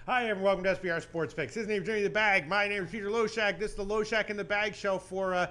Hi, everyone. Welcome to SBR Sports Picks. His name is Jimmy the Bag. My name is Peter Loshak. This is the Loshak in the Bag show for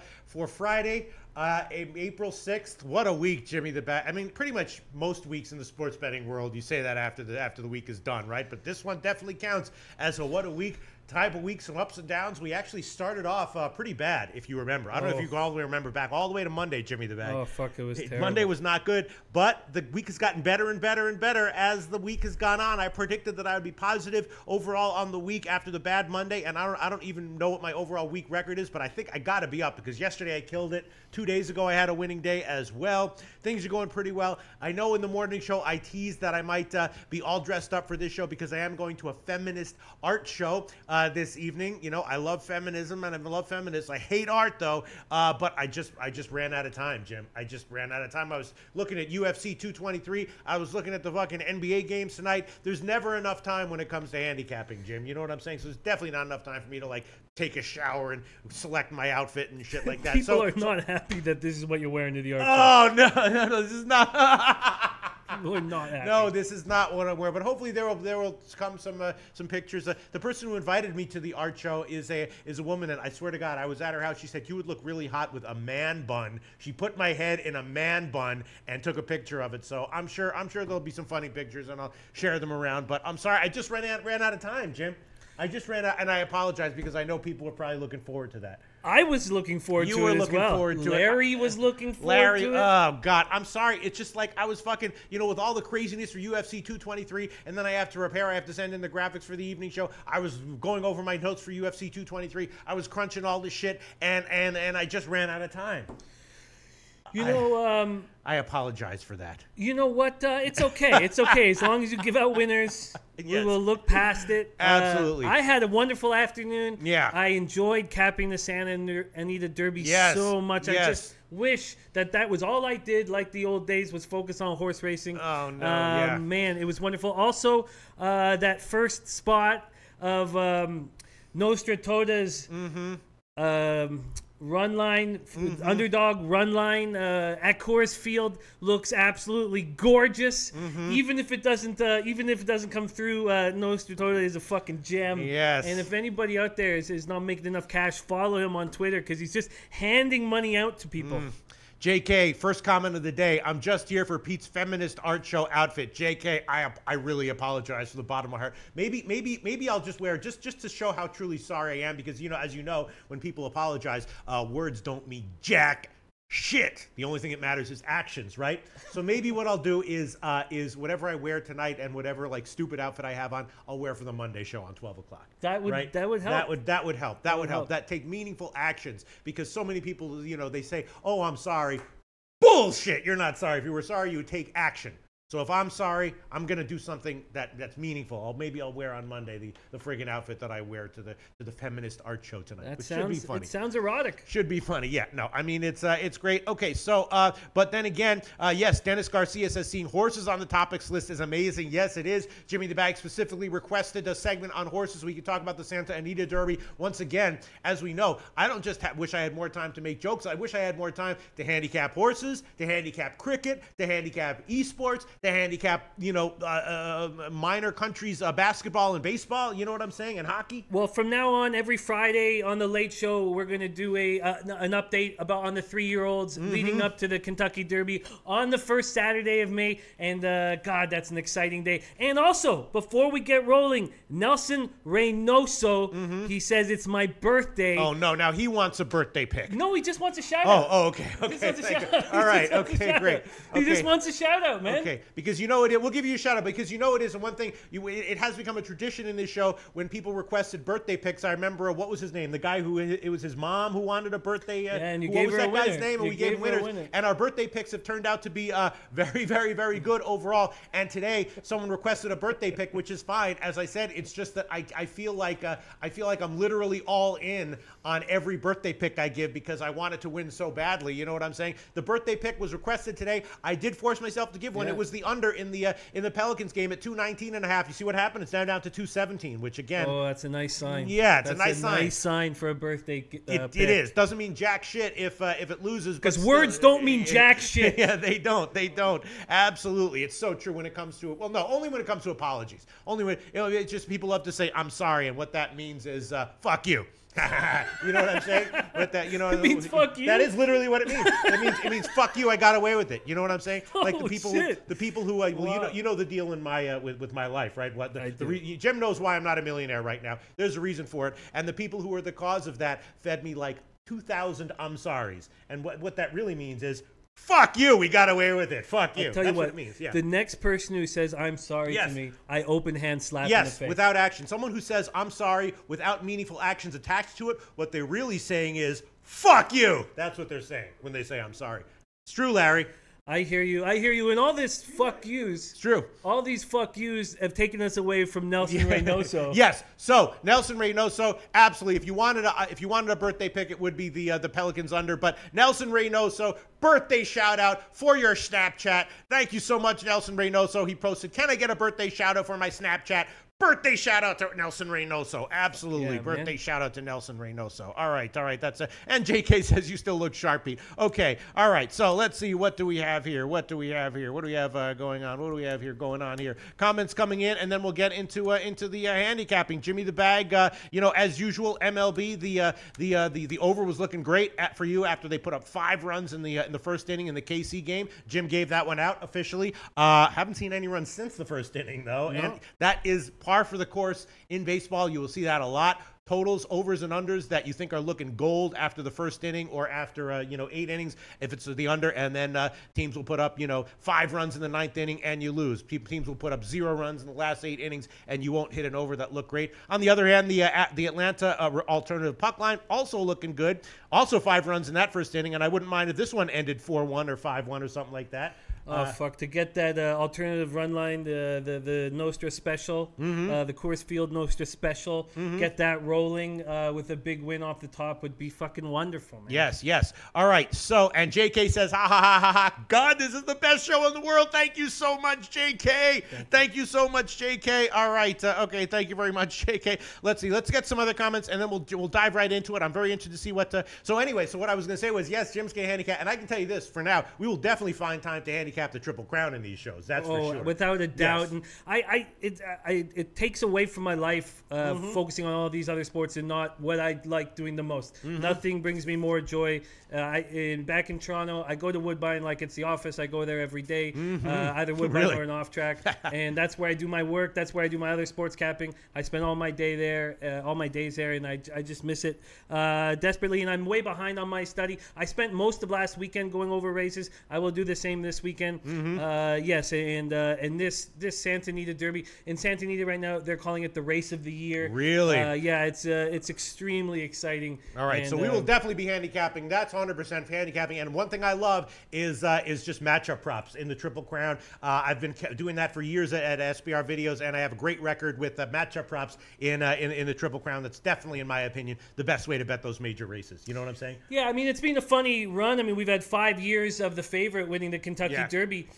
Friday, April 6th. What a week, Jimmy the Bag. I mean, pretty much most weeks in the sports betting world, you say that after the week is done, right? But this one definitely counts as a what a week. Type of week, some ups and downs. We actually started off pretty bad, if you remember. I don't know if you can all the way remember back all the way to Monday, Jimmy the Bag. Oh, fuck, it was terrible. Monday was not good, but the week has gotten better and better and better as the week has gone on. I predicted that I would be positive overall on the week after the bad Monday, and I don't even know what my overall week record is, but I think I got to be up because yesterday I killed it. 2 days ago I had a winning day as well. Things are going pretty well. I know in the morning show I teased that I might be all dressed up for this show because I am going to a feminist art show this evening. You know, I love feminism and I love feminists. I hate art though, but I just ran out of time, Jim. I just ran out of time. I was looking at UFC 223. I was looking at the fucking NBA games tonight. There's never enough time when it comes to handicapping, Jim. You know what I'm saying? So there's definitely not enough time for me to like take a shower and select my outfit and shit like that. People are not happy that this is what you're wearing to the art show. Oh no, this is not. People are not happy. No, this is not what I wear. But hopefully there will come some pictures. The person who invited me to the art show is a woman, and I swear to God, I was at her house. She said you would look really hot with a man bun. She put my head in a man bun and took a picture of it. So I'm sure there'll be some funny pictures, and I'll share them around. But I'm sorry, I just ran out of time, Jim. I just ran out, and I apologize because I know people were probably looking forward to that. I was looking forward to it as well. You were looking forward to it. Larry was looking forward to it. Oh, God. I'm sorry. It's just like I was fucking, with all the craziness for UFC 223, and then I have to repair. I have to send in the graphics for the evening show. I was going over my notes for UFC 223. I was crunching all this shit, and I just ran out of time. I apologize for that. You know what? It's okay. It's okay. As long as you give out winners, yes. We will look past it. Absolutely. I had a wonderful afternoon. Yeah. I enjoyed capping the Santa Anita Derby so much. Yes. I just wish that was all I did, like the old days, was focus on horse racing. Oh, no. Yeah. Man, it was wonderful. Also, that first spot of Nostra Toda's run line, underdog run line at Coors Field looks absolutely gorgeous. Even if it doesn't come through, Nostra Toda is a fucking gem. Yes. And if anybody out there is not making enough cash, follow him on Twitter because he's just handing money out to people. JK, first comment of the day. I'm just here for Pete's feminist art show outfit. JK, I really apologize from the bottom of my heart. Maybe I'll just wear just to show how truly sorry I am because as you know, when people apologize, words don't mean jack shit. The only thing that matters is actions, right? So maybe what I'll do is whatever I wear tonight and whatever like stupid outfit I have on, I'll wear for the Monday show on 12 o'clock. That would help. That would help. That take meaningful actions because so many people, they say, "Oh, I'm sorry." Bullshit. You're not sorry. If you were sorry, you would take action. So if I'm sorry, I'm gonna do something that's meaningful. Maybe I'll wear on Monday the friggin' outfit that I wear to the feminist art show tonight. Should be funny. It sounds erotic. Should be funny. Yeah. No. I mean it's great. Okay. So but then again, yes, Dennis Garcia says seeing horses on the topics list is amazing. Yes, it is. Jimmy the Bag specifically requested a segment on horses. We could talk about the Santa Anita Derby once again. As we know, I don't just wish I had more time to make jokes. I wish I had more time to handicap horses, to handicap cricket, to handicap esports. To handicap, minor countries, basketball and baseball. You know what I'm saying? And hockey. Well, from now on, every Friday on the Late Show, we're going to do an update on the 3-year-olds leading up to the Kentucky Derby on the first Saturday of May. And God, that's an exciting day. And also, before we get rolling, Nelson Reynoso, he says it's my birthday. Oh no! Now he wants a birthday pick. No, he just wants a shout out. Oh, okay. All right. Okay, great. He just wants a shout out, man. Okay. Because we'll give you a shout out because it is. And one thing, it has become a tradition in this show when people requested birthday picks. I remember, what was his name? The guy who, it was his mom who wanted a birthday. And you gave her a winner. What was that guy's name? And we gave winners. And our birthday picks have turned out to be very, very, very good overall. And today, someone requested a birthday pick, which is fine. As I said, it's just that I feel like I'm literally all in on every birthday pick I give because I want it to win so badly. You know what I'm saying? The birthday pick was requested today. I did force myself to give one. It was the under in the Pelicans game at 219.5. You see what happened? It's now down to 217, which again. Oh, that's a nice sign. Yeah, it's that's a nice sign. Nice sign for a birthday. It is. Doesn't mean jack shit if it loses. Because words don't mean jack shit. Yeah, they don't. They don't. Absolutely, it's so true when it comes to well, no, only when it comes to apologies. Only when it's just people love to say I'm sorry, and what that means is fuck you. You know what I'm saying? But that, you know, it means fuck you. That is literally what it means. It means fuck you. I got away with it. You know what I'm saying? Like the people, who well, wow. you know the deal in my with my life, right? What Jim knows why I'm not a millionaire right now. There's a reason for it, and the people who are the cause of that fed me like 2,000 I'm sorries, and what that really means is. Fuck you, we got away with it. Fuck you. I'll tell That's you what it means. Yeah. The next person who says I'm sorry to me, I open hand slap in the face. Yes, without action. Someone who says I'm sorry without meaningful actions attached to it, what they're really saying is fuck you. That's what they're saying when they say I'm sorry. It's true, Larry. I hear you. And all this fuck yous. It's true. All these fuck yous have taken us away from Nelson Reynoso. Yes. So Nelson Reynoso, absolutely. If you wanted a birthday pick, it would be the Pelicans under. But Nelson Reynoso, birthday shout out for your Snapchat. Thank you so much, Nelson Reynoso. He posted, "Can I get a birthday shout out for my Snapchat?" Birthday shout out to Nelson Reynoso. Absolutely. Yeah, birthday shout out to Nelson Reynoso. All right. That's it. And JK says you still look sharpie. Okay. All right. So let's see. What do we have here? What do we have going on? What do we have here going on here? Comments coming in, and then we'll get into the handicapping. Jimmy the Bag, as usual, MLB, the over was looking great for you after they put up 5 runs in the first inning in the KC game. Jim gave that one out officially. Haven't seen any runs since the first inning, though. No. And that is par for the course in baseball. You will see that a lot. Totals, overs, and unders that you think are looking gold after the first inning or after 8 innings. If it's the under, and then teams will put up 5 runs in the 9th inning and you lose. Teams will put up 0 runs in the last 8 innings and you won't hit an over that look great. On the other hand, the Atlanta alternative puck line also looking good. Also 5 runs in that first inning, and I wouldn't mind if this one ended 4-1 or 5-1 or something like that. Oh, fuck. To get that alternative run line, the Nostra Special, the Coors Field Nostra Special, get that rolling with a big win off the top would be fucking wonderful, man. Yes. All right. So, and JK says, ha, ha, ha, ha, ha. God, this is the best show in the world. Thank you so much, JK. Thank you so much, JK. All right. Okay. Thank you very much, JK. Let's see. Let's get some other comments, and then we'll dive right into it. I'm very interested to see what. So anyway, so what I was going to say was, yes, Jim's going to handicap, and I can tell you this for now, we will definitely find time to handicap the Triple Crown in these shows. That's for sure. Without a doubt. Yes. And it takes away from my life focusing on all these other sports and not what I like doing the most. Nothing brings me more joy. Back in Toronto, I go to Woodbine like it's the office. I go there every day, either Woodbine or an off track, and that's where I do my work. That's where I do my other sports capping. I spend all my days there, and I just miss it desperately. And I'm way behind on my study. I spent most of last weekend going over races. I will do the same this weekend. Yes, and this Santa Anita Derby in Santa Anita right now, they're calling it the race of the year. Really? Yeah, it's extremely exciting. All right, so we will definitely be handicapping. That's 100% handicapping. And one thing I love is just matchup props in the Triple Crown. I've been doing that for years at SBR Videos, and I have a great record with matchup props in the Triple Crown. That's definitely, in my opinion, the best way to bet those major races. You know what I'm saying? Yeah, I mean, it's been a funny run. I mean, we've had 5 years of the favorite winning the Kentucky Derby.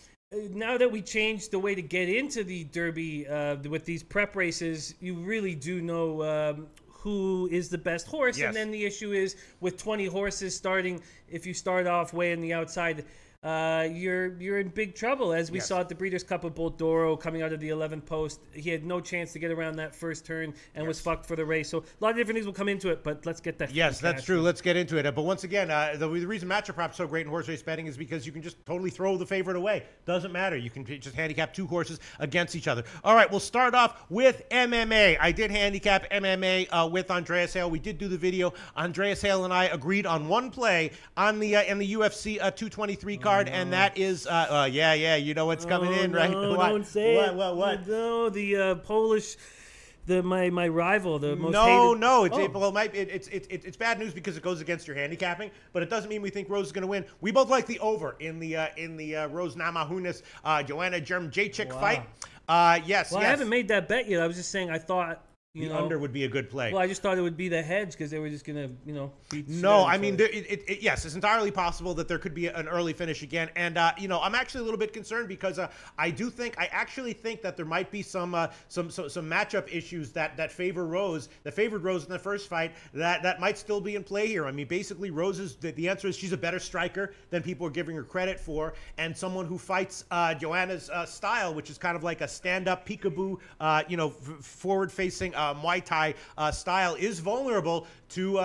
Now that we changed the way to get into the Derby with these prep races, you really do know who is the best horse. Yes. And then the issue is with 20 horses starting, if you start off way on the outside, you're in big trouble. As we saw at the Breeders' Cup of Boldoro coming out of the 11th post, he had no chance to get around that first turn and was fucked for the race. So a lot of different things will come into it, but let's get that. Yes, that's true. Let's get into it. But once again, the reason matchup props so great in horse race betting is because you can just totally throw the favorite away. Doesn't matter. You can just handicap 2 horses against each other. All right, we'll start off with MMA. I did handicap MMA with Andreas Hale. We did do the video. Andreas Hale and I agreed on one play on the in the UFC 223 card. And that is, you know what's coming in, right? No, don't say it. What? No, the Polish, my rival, the most hated. It's bad news because it goes against your handicapping, but it doesn't mean we think Rose is going to win. We both like the over in the Rose Namajunas Joanna Jędrzejczyk fight. Yes. I haven't made that bet yet. I was just saying I thought You The know? under would be a good play. Well, I just thought it would be the hedge because they were just gonna, beat. No, I mean, yes, it's entirely possible that there could be an early finish again. And I'm actually a little bit concerned because I actually think that there might be some matchup issues that favor Rose, that favored Rose in the first fight, that might still be in play here. I mean, basically, the answer is she's a better striker than people are giving her credit for, and someone who fights Joanna's style, which is kind of like a stand-up peekaboo, forward-facing Muay Thai style, is vulnerable to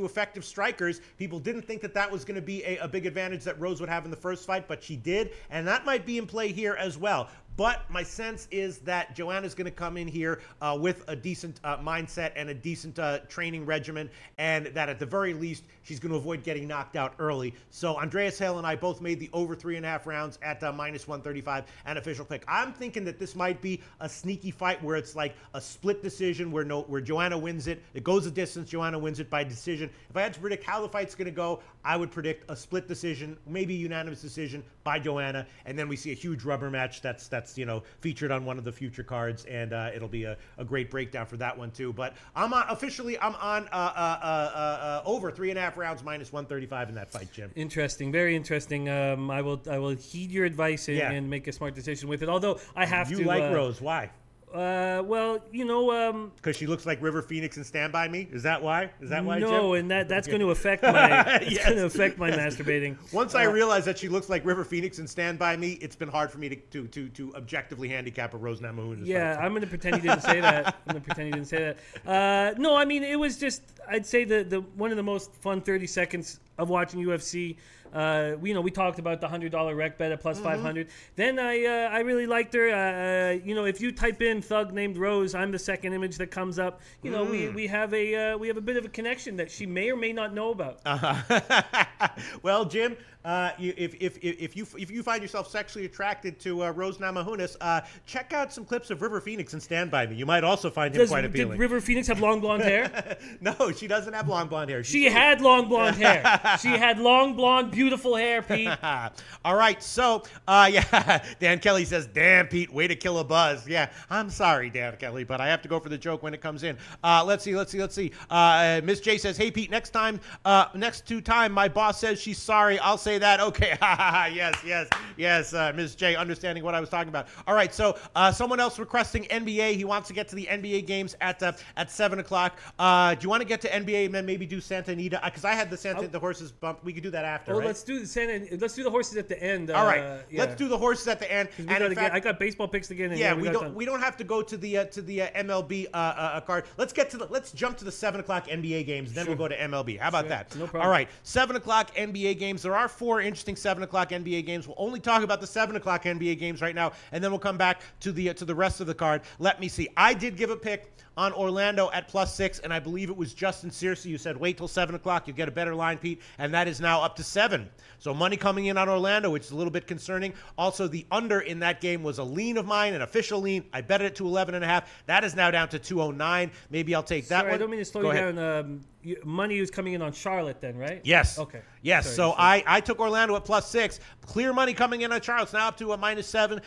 effective strikers. People didn't think that was going to be a big advantage that Rose would have in the first fight, but she did, and that might be in play here as well. But my sense is that Joanna's going to come in here with a decent mindset and a decent training regimen, and that at the very least, she's going to avoid getting knocked out early. So Andreas Hale and I both made the over 3.5 rounds at minus 135, an official pick. I'm thinking that this might be a sneaky fight where it's like a split decision where Joanna wins it. It goes the distance. Joanna wins it by decision. If I had to predict how the fight's going to go, I would predict a split decision, maybe unanimous decision by Joanna, and then we see a huge rubber match that's featured on one of the future cards, and it'll be a great breakdown for that one too. But I'm on over 3.5 rounds minus 135 in that fight, Jim. Interesting, very interesting. I will heed your advice and make a smart decision with it. Although I have to. You like Rose? Why? Well, because she looks like River Phoenix and Stand By Me. Is that why? No, Jim? and that's going to affect my going to affect my masturbating. Once I realized that she looks like River Phoenix and Stand By Me, it's been hard for me to objectively handicap a Rose Namajunas. Yeah, I'm going to pretend you didn't say that. No, I mean, it was just, I'd say the one of the most fun 30 seconds of watching UFC. We talked about the $100 rec bet at plus 500. Then I really liked her. If you type in thug named Rose, I'm the second image that comes up. We have a bit of a connection that she may or may not know about. Well, Jim, if you find yourself sexually attracted to Rose Namajunas, check out some clips of River Phoenix and Stand By Me. You might also find him quite appealing. Did River Phoenix have long blonde hair? No, she doesn't have long blonde hair. She had long blonde hair. She had long blonde, beautiful hair, Pete. All right, so Dan Kelly says, "Damn, Pete, way to kill a buzz." Yeah, I'm sorry, Dan Kelly, but I have to go for the joke when it comes in. Let's see. Miss J says, "Hey, Pete, next time, my boss says she's sorry, I'll say that." Okay, yes, Miss J, understanding what I was talking about. All right, so someone else requesting NBA. He wants to get to the NBA games at 7 o'clock. Do you want to get to NBA and then maybe do Santa Anita? Because I had the horses bump. We could do that after. Oh, right? Let's do the horses at the end. All right, let's do the horses at the end. I got baseball picks again. We don't have to go to the MLB card. Let's jump to the 7 o'clock NBA games. Then we'll go to MLB. How about that? No problem. All right, 7 o'clock NBA games. There are 4 interesting 7 o'clock NBA games. We'll only talk about the 7 o'clock NBA games right now, and then we'll come back to the rest of the card. Let me see. I did give a pick on Orlando at +6, and I believe it was Justin Searcy who said, wait till 7 o'clock, you'll get a better line, Pete, and that is now up to 7. So money coming in on Orlando, which is a little bit concerning. Also, the under in that game was a lean of mine, an official lean. I bet it to 11.5. That is now down to 209. Maybe I'll take that one. I don't mean to slow you down. Money was coming in on Charlotte then, right? Yes. Okay. Yes. Sorry. I took Orlando at +6. Clear money coming in on Charlotte. It's now up to a -7.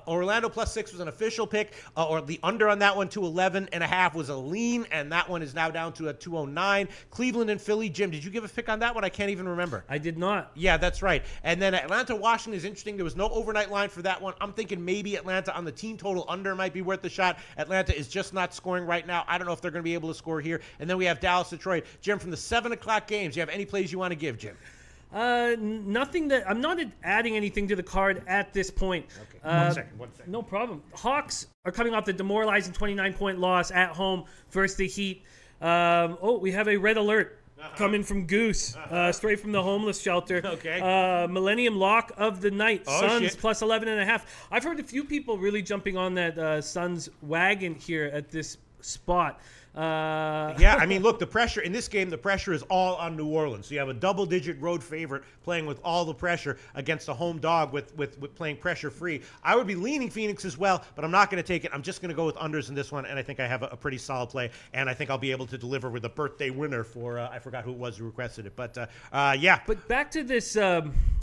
Orlando +6 was an official pick, or the under on that one to 11.5 was a lean, and that one is now down to a 209. Cleveland and Philly. Jim, did you give a pick on that one? I can't even remember. I did not. Yeah, that's right. And then Atlanta, Washington is interesting. There was no overnight line for that one. I'm thinking maybe Atlanta on the team total under might be worth the shot. Atlanta is just not scoring right now. I don't know if they're going to be able to score here. And then we have Dallas, Detroit. Jim, from the 7 o'clock games, do you have any plays you want to give, Jim? Nothing that I'm not adding anything to the card at this point. Okay. One second. No problem. Hawks are coming off the demoralizing 29-point loss at home versus the Heat. We have a red alert coming from Goose, straight from the homeless shelter. Okay. Millennium lock of the night. Suns shit. plus 11.5. I've heard a few people really jumping on that Suns wagon here at this spot. Yeah, I mean, look, the pressure in this game, the pressure is all on New Orleans. So you have a double-digit road favorite playing with all the pressure against a home dog with playing pressure-free. I would be leaning Phoenix as well, but I'm not going to take it. I'm just going to go with unders in this one, and I think I have a pretty solid play, and I think I'll be able to deliver with a birthday winner for I forgot who it was who requested it, but yeah. But back to this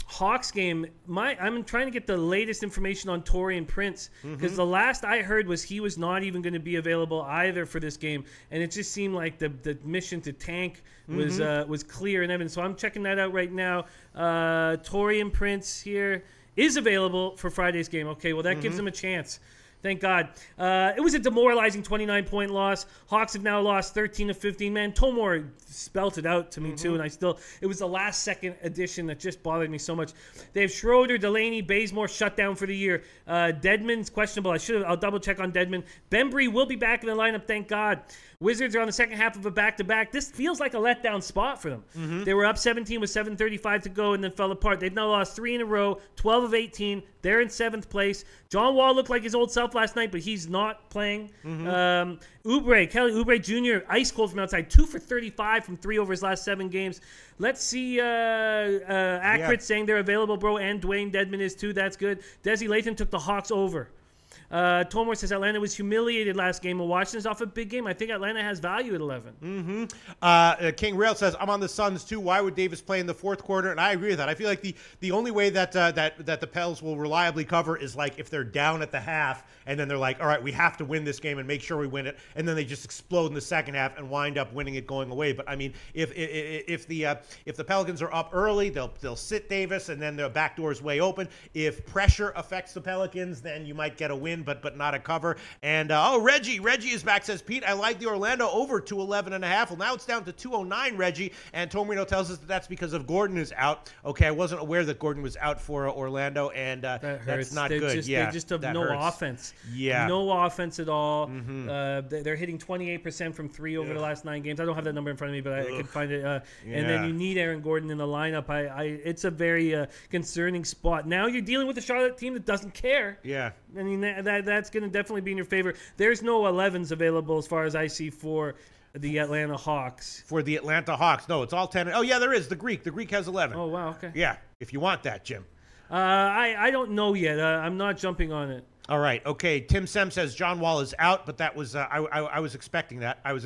Hawks game, I'm trying to get the latest information on Taurean Prince, because the last I heard was he was not even going to be available either for this game, and it just seemed like the mission to tank was clear in Edmonton. So I'm checking that out right now. Taurean Prince here is available for Friday's game. Okay, well that gives him a chance. Thank God. It was a demoralizing 29-point loss. Hawks have now lost 13 of 15. Man, Tomor spelt it out to me too, and it was the last-second addition that just bothered me so much. They have Schroeder, Delaney, Bazemore shut down for the year. Deadman's questionable. I'll double-check on Deadman. Bembry will be back in the lineup, thank God. Wizards are on the second half of a back-to-back. This feels like a letdown spot for them. They were up 17 with 7:35 to go and then fell apart. They've now lost 3 in a row, 12 of 18. They're in 7th place. John Wall looked like his old self last night, but he's not playing. Kelly Oubre Jr., ice cold from outside, 2 for 35 from 3 over his last 7 games. Let's see Akrit saying they're available, bro, and Dwayne Dedman is too. That's good. Desi Lathan took the Hawks over. Tomor says Atlanta was humiliated last game. Well, Washington's off a big game. I think Atlanta has value at 11. King Rail says, I'm on the Suns too. Why would Davis play in the fourth quarter? And I agree with that. I feel like the only way that the Pels will reliably cover is like if they're down at the half and then they're like, all right, we have to win this game and make sure we win it. And then they just explode in the second half and wind up winning it going away. But I mean, if the Pelicans are up early, they'll sit Davis and then their back door is way open. If pressure affects the Pelicans, then you might get a win, but not a cover. And Reggie is back, says, Pete, I like the Orlando over 211.5. Well, now it's down to 209, Reggie. And Tomorino tells us that that's because of Gordon is out. Okay, I wasn't aware that Gordon was out for Orlando, and that's not good. They just have no offense. Yeah. No offense at all. They're hitting 28% from 3 over the last 9 games. I don't have that number in front of me, but I can find it. And then you need Aaron Gordon in the lineup. It's a very concerning spot. Now you're dealing with a Charlotte team that doesn't care. Yeah. I mean, that's going to definitely be in your favor. There's no 11s available as far as I see for the Atlanta Hawks. For the Atlanta Hawks. No, it's all 10. Oh, yeah, there is. The Greek has 11. Oh, wow. Okay. Yeah, if you want that, Jim. I don't know yet. I'm not jumping on it. All right. Okay. Tim Sem says John Wall is out, but that was I was expecting that. Let's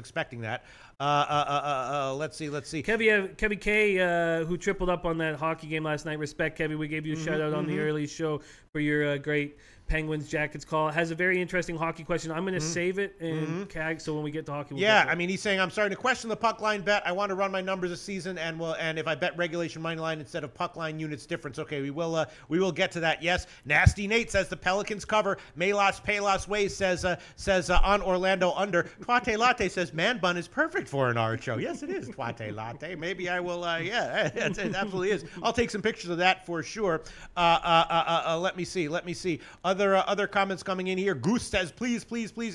see. Kevy K, who tripled up on that hockey game last night. Respect, Kevy. We gave you a shout out on the early show for your great Penguins Jackets call. It has a very interesting hockey question. I'm going to save it in CAG, so when we get to hockey, we'll I mean, he's saying, I'm starting to question the puck line bet. I want to run my numbers this season, and if I bet regulation money line instead of puck line units difference. Okay, we will get to that. Yes. Nasty Nate says the Pelicans cover. Melos Palos Way says on Orlando under. Tuate Latte says man bun is perfect for an art show. Yes, it is. Tuate Latte. Maybe I will. It absolutely is. I'll take some pictures of that for sure. Let me see. Other comments coming in here. Goose says, please,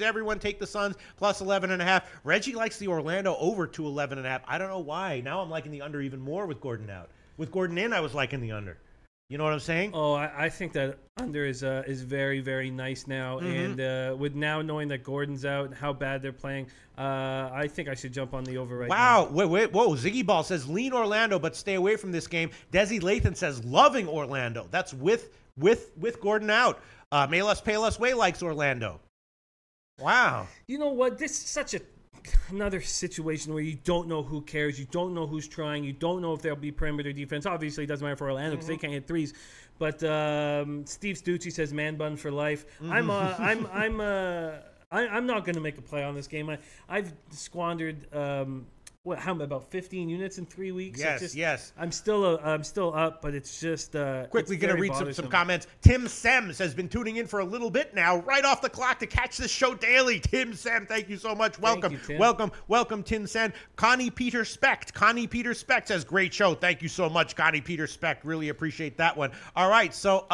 everyone take the Suns plus 11.5. Reggie likes the Orlando over to 11.5. I don't know why. Now I'm liking the under even more with Gordon out. With Gordon in, I was liking the under. You know what I'm saying? Oh, I think that under is very, very nice now. And with now knowing that Gordon's out and how bad they're playing, I think I should jump on the over right now. Wow. Wait. Whoa. Ziggy Ball says lean Orlando, but stay away from this game. Desi Lathan says loving Orlando. That's with Gordon out. Melos Palos Way likes Orlando. Wow. You know what? This is such another situation where you don't know who cares. You don't know who's trying. You don't know if there'll be perimeter defense. Obviously, it doesn't matter for Orlando because they can't hit threes. But Steve Stucci says man bun for life. I'm not going to make a play on this game. I've squandered about 15 units in 3 weeks. Yes. I'm still up, but it's just quickly going to read some comments. Tim Sems has been tuning in for a little bit now, right off the clock to catch this show daily. Tim Sem, thank you so much. Welcome, welcome, Tim Sem. Connie Peter Specht says great show. Thank you so much, Connie Peter Specht. Really appreciate that one. All right, so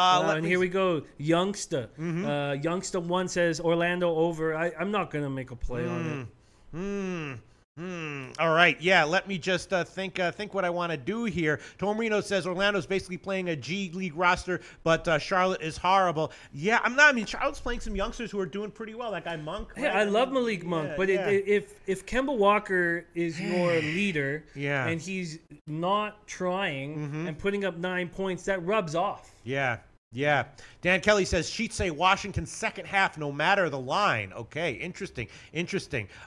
here we go. Youngsta, Youngsta 1 says Orlando over. I'm not going to make a play on it. All right. Yeah. Let me just think what I want to do here. Tomorino says Orlando's basically playing a G League roster, but Charlotte is horrible. Yeah, I'm not. I mean, Charlotte's playing some youngsters who are doing pretty well. That guy Monk. Right? Yeah, I love Malik Monk, but if Kemba Walker is your leader, and he's not trying and putting up 9 points, that rubs off. Yeah. Dan Kelly says sheets say Washington second half no matter the line. Okay, interesting.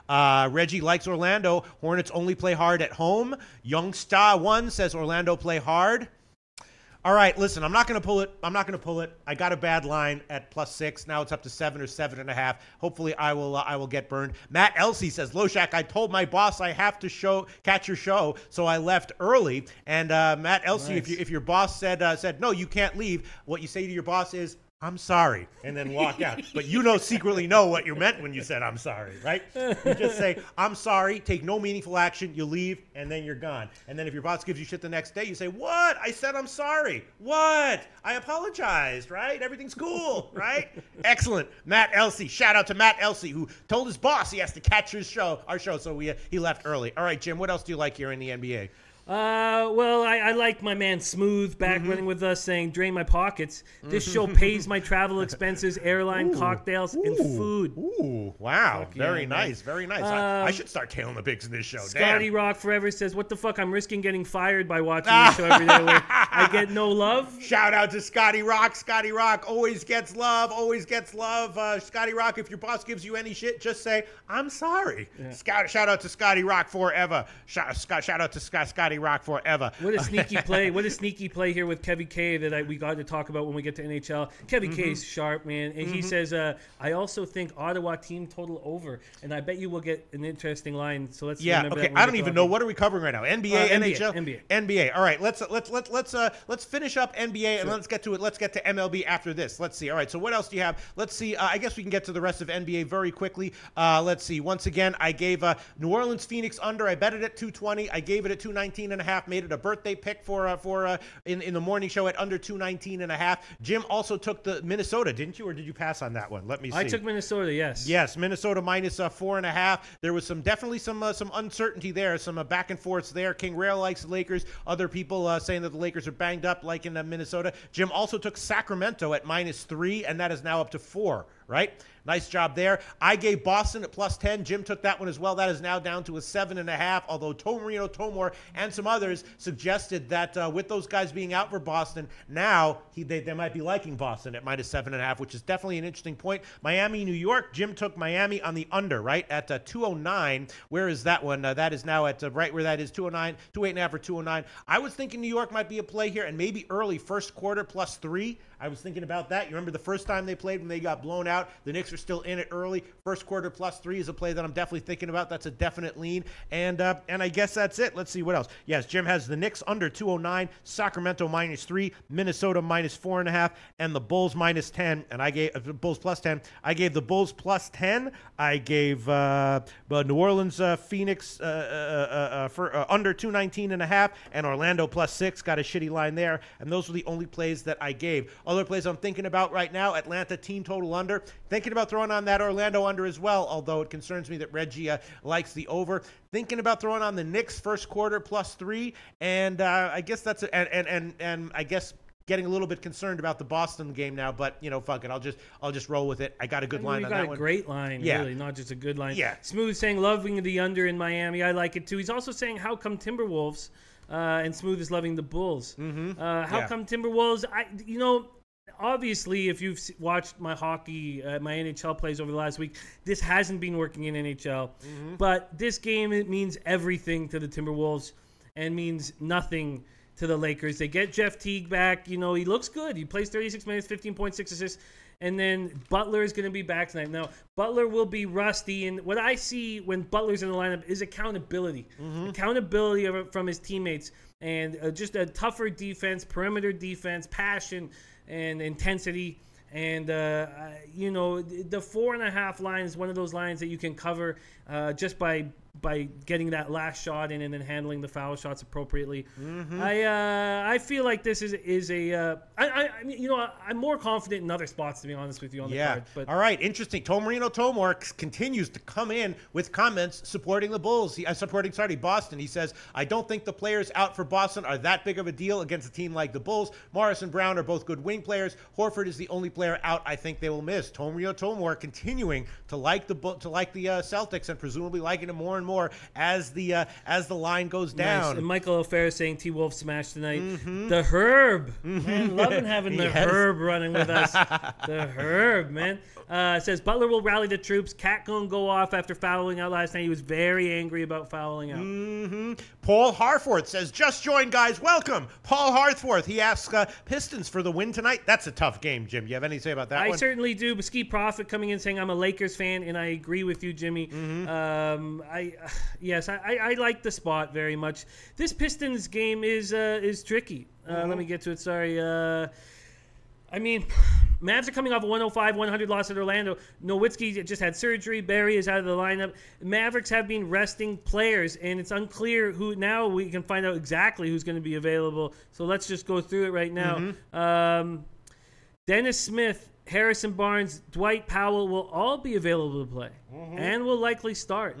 Reggie likes Orlando. Hornets only play hard at home. Young Star 1 says Orlando play hard. All right, listen, I'm not going to pull it. I'm not going to pull it. I got a bad line at +6. Now it's up to 7 or 7.5. Hopefully, I will get burned. Matt Elsey says, Loshak, I told my boss I have to catch your show, so I left early. And Matt Elsey, Nice. if your boss said no, you can't leave, what you say to your boss is, I'm sorry, and then walk out. But you secretly know what you meant when you said I'm sorry, right? You just say, I'm sorry, take no meaningful action, you leave, and then you're gone. And then if your boss gives you shit the next day, you say, what? I said I'm sorry. What? I apologized, right? Everything's cool, right? Excellent. Matt Elsey. Shout out to Matt Elsey, who told his boss he has to catch our show, so he left early. All right, Jim, what else do you like here in the NBA? Well, I like my man Smooth back running with us saying, drain my pockets. This show pays my travel expenses, airline, cocktails, and food. Ooh, wow. Fuck Very yeah, nice. Very nice. I should start tailing the bigs in this show. Scotty Damn. Rock Forever says, what the fuck? I'm risking getting fired by watching this show every day. Where I get no love. Shout out to Scotty Rock. Scotty Rock always gets love. Always gets love. Scotty Rock, if your boss gives you any shit, just say, I'm sorry. Yeah. Shout out to Scotty Rock Forever. Shout out to Scotty Rock Forever. What a sneaky play. What a sneaky play here with Kevin K that we got to talk about when we get to NHL. Kevin K is sharp, man. And he says, I also think Ottawa team total over. And I bet you will get an interesting line. So let's remember that when I don't even know. What are we covering right now? NBA, NHL? NBA. All right, let's finish up NBA and let's get to it. Let's get to MLB after this. Let's see. All right, so what else do you have? Let's see. I guess we can get to the rest of NBA very quickly. Let's see. Once again, I gave New Orleans Phoenix under. I bet it at 220. I gave it at 219.5. Made it a birthday pick for in the morning show at under 219.5. Jim also took the Minnesota, didn't you, or did you pass on that one? Let me see. I took Minnesota, yes. Yes, Minnesota minus 4.5. There was definitely some uncertainty there, some back and forths there. King Rail likes the Lakers. Other people saying that the Lakers are banged up, like in Minnesota. Jim also took Sacramento at -3, and that is now up to 4. Right? Nice job there. I gave Boston at +10. Jim took that one as well. That is now down to a 7.5, although Marino Tomor and some others suggested that with those guys being out for Boston, now they might be liking Boston at -7.5, which is definitely an interesting point. Miami, New York. Jim took Miami on the under, right, at 209. Where is that one? That is now at right where that is, 209, 208.5 or 209. I was thinking New York might be a play here, and maybe early first quarter +3. I was thinking about that. You remember the first time they played when they got blown out? The Knicks are still in it early. First quarter +3 is a play that I'm definitely thinking about. That's a definite lean. And I guess that's it. Let's see what else. Yes, Jim has the Knicks under 209, Sacramento -3, Minnesota -4.5, and the Bulls -10. And I gave the Bulls +10. I gave the Bulls +10. I gave New Orleans Phoenix for under 219.5, and Orlando +6. Got a shitty line there. And those were the only plays that I gave. Other plays I'm thinking about right now, Atlanta team total under. Thinking about throwing on that Orlando under as well, although it concerns me that Reggie likes the over. Thinking about throwing on the Knicks first quarter +3, and I guess that's and I guess getting a little bit concerned about the Boston game now, but fuck it, I'll just roll with it. I got a good line on that one. You got a great line, really, not just a good line. Yeah. Smooth saying loving the under in Miami. I like it too. He's also saying how come Timberwolves, and Smooth is loving the Bulls. How come Timberwolves? Obviously, if you've watched my hockey, my NHL plays over the last week, this hasn't been working in NHL. But this game, it means everything to the Timberwolves and means nothing to the Lakers. They get Jeff Teague back. He looks good. He plays 36 minutes, 15.6 assists. And then Butler is going to be back tonight. Now, Butler will be rusty. And what I see when Butler's in the lineup is accountability. Accountability from his teammates. And just a tougher defense, perimeter defense, passion, and intensity. And, the 4.5 line is one of those lines that you can cover just by getting that last shot in and then handling the foul shots appropriately. I feel like this is I'm more confident in other spots, to be honest with you, on the card. But all right, interesting. Marino Tomor continues to come in with comments supporting the Bulls. Supporting Boston. He says, I don't think the players out for Boston are that big of a deal against a team like the Bulls. Morris and Brown are both good wing players. Horford is the only player out I think they will miss. Marino Tomor continuing to like the Celtics and presumably liking him more and more as the line goes down. Nice. And Michael O'Farrill saying T-Wolf smash tonight. The Herb. Man, loving having the Herb running with us. The Herb, man. Says Butler will rally the troops. Cat gonna go off after fouling out last night. He was very angry about fouling out. Paul Harforth says, just joined, guys. Welcome. Paul Harforth. He asks, Pistons for the win tonight. That's a tough game, Jim. Do you have anything to say about that one? I certainly do. Mesquite Prophet coming in saying I'm a Lakers fan, and I agree with you, Jimmy. I like the spot very much. This Pistons game is tricky. Let me get to it. Sorry. I mean, Mavs are coming off a 105-100 loss at Orlando. Nowitzki just had surgery. Barry is out of the lineup. Mavericks have been resting players, and it's unclear who. Now we can find out exactly who's going to be available. So let's just go through it right now. Dennis Smith, Harrison Barnes, Dwight Powell will all be available to play and will likely start.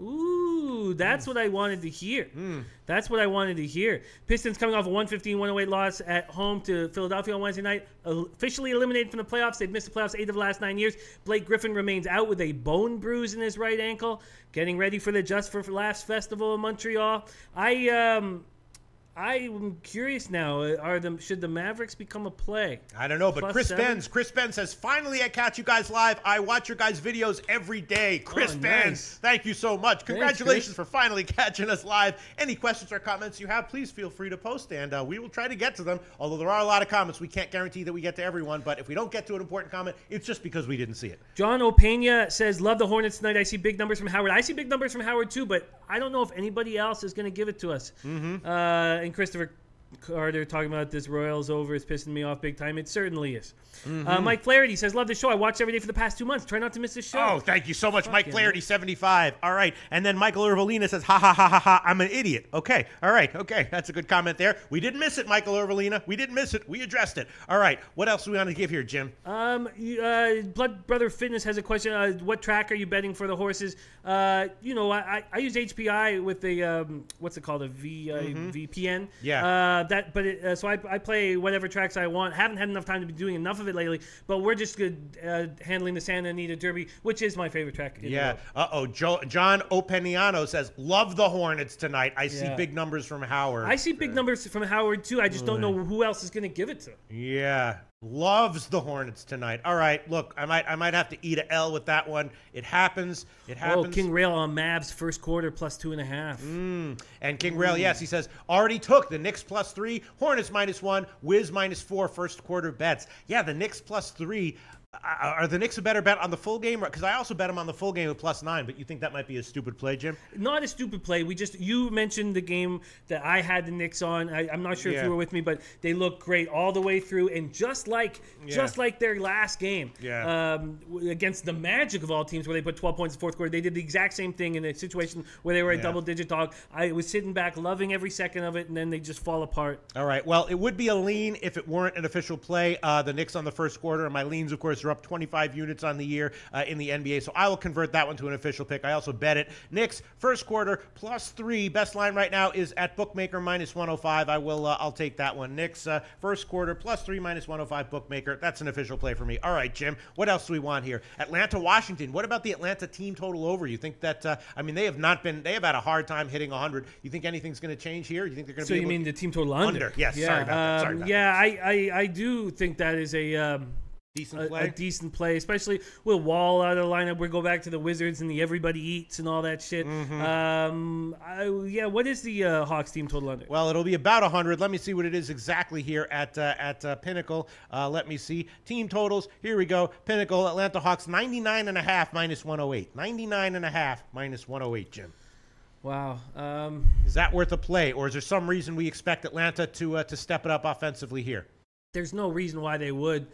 Ooh, that's what I wanted to hear. That's what I wanted to hear. Pistons coming off a 115-108 loss at home to Philadelphia on Wednesday night. Officially eliminated from the playoffs. They've missed the playoffs 8 of the last 9 years. Blake Griffin remains out with a bone bruise in his right ankle, getting ready for the Just for Laughs Festival in Montreal. I'm curious now. Should the Mavericks become a play? I don't know, but Chris +7? Benz says, finally I catch you guys live. I watch your guys' videos every day. Chris Benz, nice. Thank you so much. Congratulations Thanks, for finally catching us live. Any questions or comments you have, please feel free to post, and we will try to get to them. Although there are a lot of comments, we can't guarantee that we get to everyone, but if we don't get to an important comment, it's just because we didn't see it. John Opeña says, love the Hornets tonight. I see big numbers from Howard. I see big numbers from Howard too, but I don't know if anybody else is going to give it to us. And Christopher Carter talking about this Royals over is pissing me off big time. It certainly is. Mike Flaherty says, love the show. I watched every day for the past 2 months. Try not to miss this show. Oh, thank you so much, Mike Flaherty, 75. All right. And then Michael Irvelina says, ha, ha, ha, ha, ha, I'm an idiot. Okay. All right. Okay. That's a good comment there. We didn't miss it, Michael Irvelina. We didn't miss it. We addressed it. All right. What else do we want to give here, Jim? Blood Brother Fitness has a question. What track are you betting for the horses? I use HPI with the, what's it called? A VPN. Yeah. So I play whatever tracks I want. Haven't had enough time to be doing enough of it lately, but we're just good handling the Santa Anita Derby, which is my favorite track. John Openiano says, love the Hornets tonight. I see big numbers from Howard. I see big numbers from Howard too. I just don't know who else is going to give it to. Yeah. Loves the Hornets tonight. All right, look, I might have to eat an L with that one. It happens. Oh, King Rail on Mavs first quarter +2.5. And King Rail, yes, he says already took the Knicks +3, Hornets -1, Wiz -4 first quarter bets. Yeah, the Knicks +3. Are the Knicks a better bet on the full game? Because I also bet them on the full game with +9, but you think that might be a stupid play, Jim? Not a stupid play. You mentioned the game that I had the Knicks on. I'm not sure if you were with me, but they look great all the way through. And just like their last game against the Magic of all teams, where they put 12 points in the fourth quarter, they did the exact same thing in a situation where they were a double-digit dog. I was sitting back, loving every second of it, and then they just fall apart. All right. Well, it would be a lean if it weren't an official play. The Knicks on the first quarter, and my leans, of course, are up 25 units on the year in the NBA, so I will convert that one to an official pick. I also bet it. Knicks first quarter +3. Best line right now is at bookmaker -105. I'll take that one. Knicks first quarter +3 -105 bookmaker. That's an official play for me. All right, Jim. What else do we want here? Atlanta, Washington. What about the Atlanta team total over? You think that? They have had a hard time hitting 100. You think anything's going to change here? You think they're going to? So you mean the team total under? Yes. Sorry about that. I do think that is a decent play, especially with Wall out of the lineup. We go back to the Wizards and the everybody eats and all that shit. What is the Hawks team total under? Well, it'll be about 100. Let me see what it is exactly here at Pinnacle. Let me see. Team totals. Here we go. Pinnacle, Atlanta Hawks, 99.5 -108. 99.5 -108, Jim. Wow. Is that worth a play, or is there some reason we expect Atlanta to step it up offensively here? There's no reason why they would.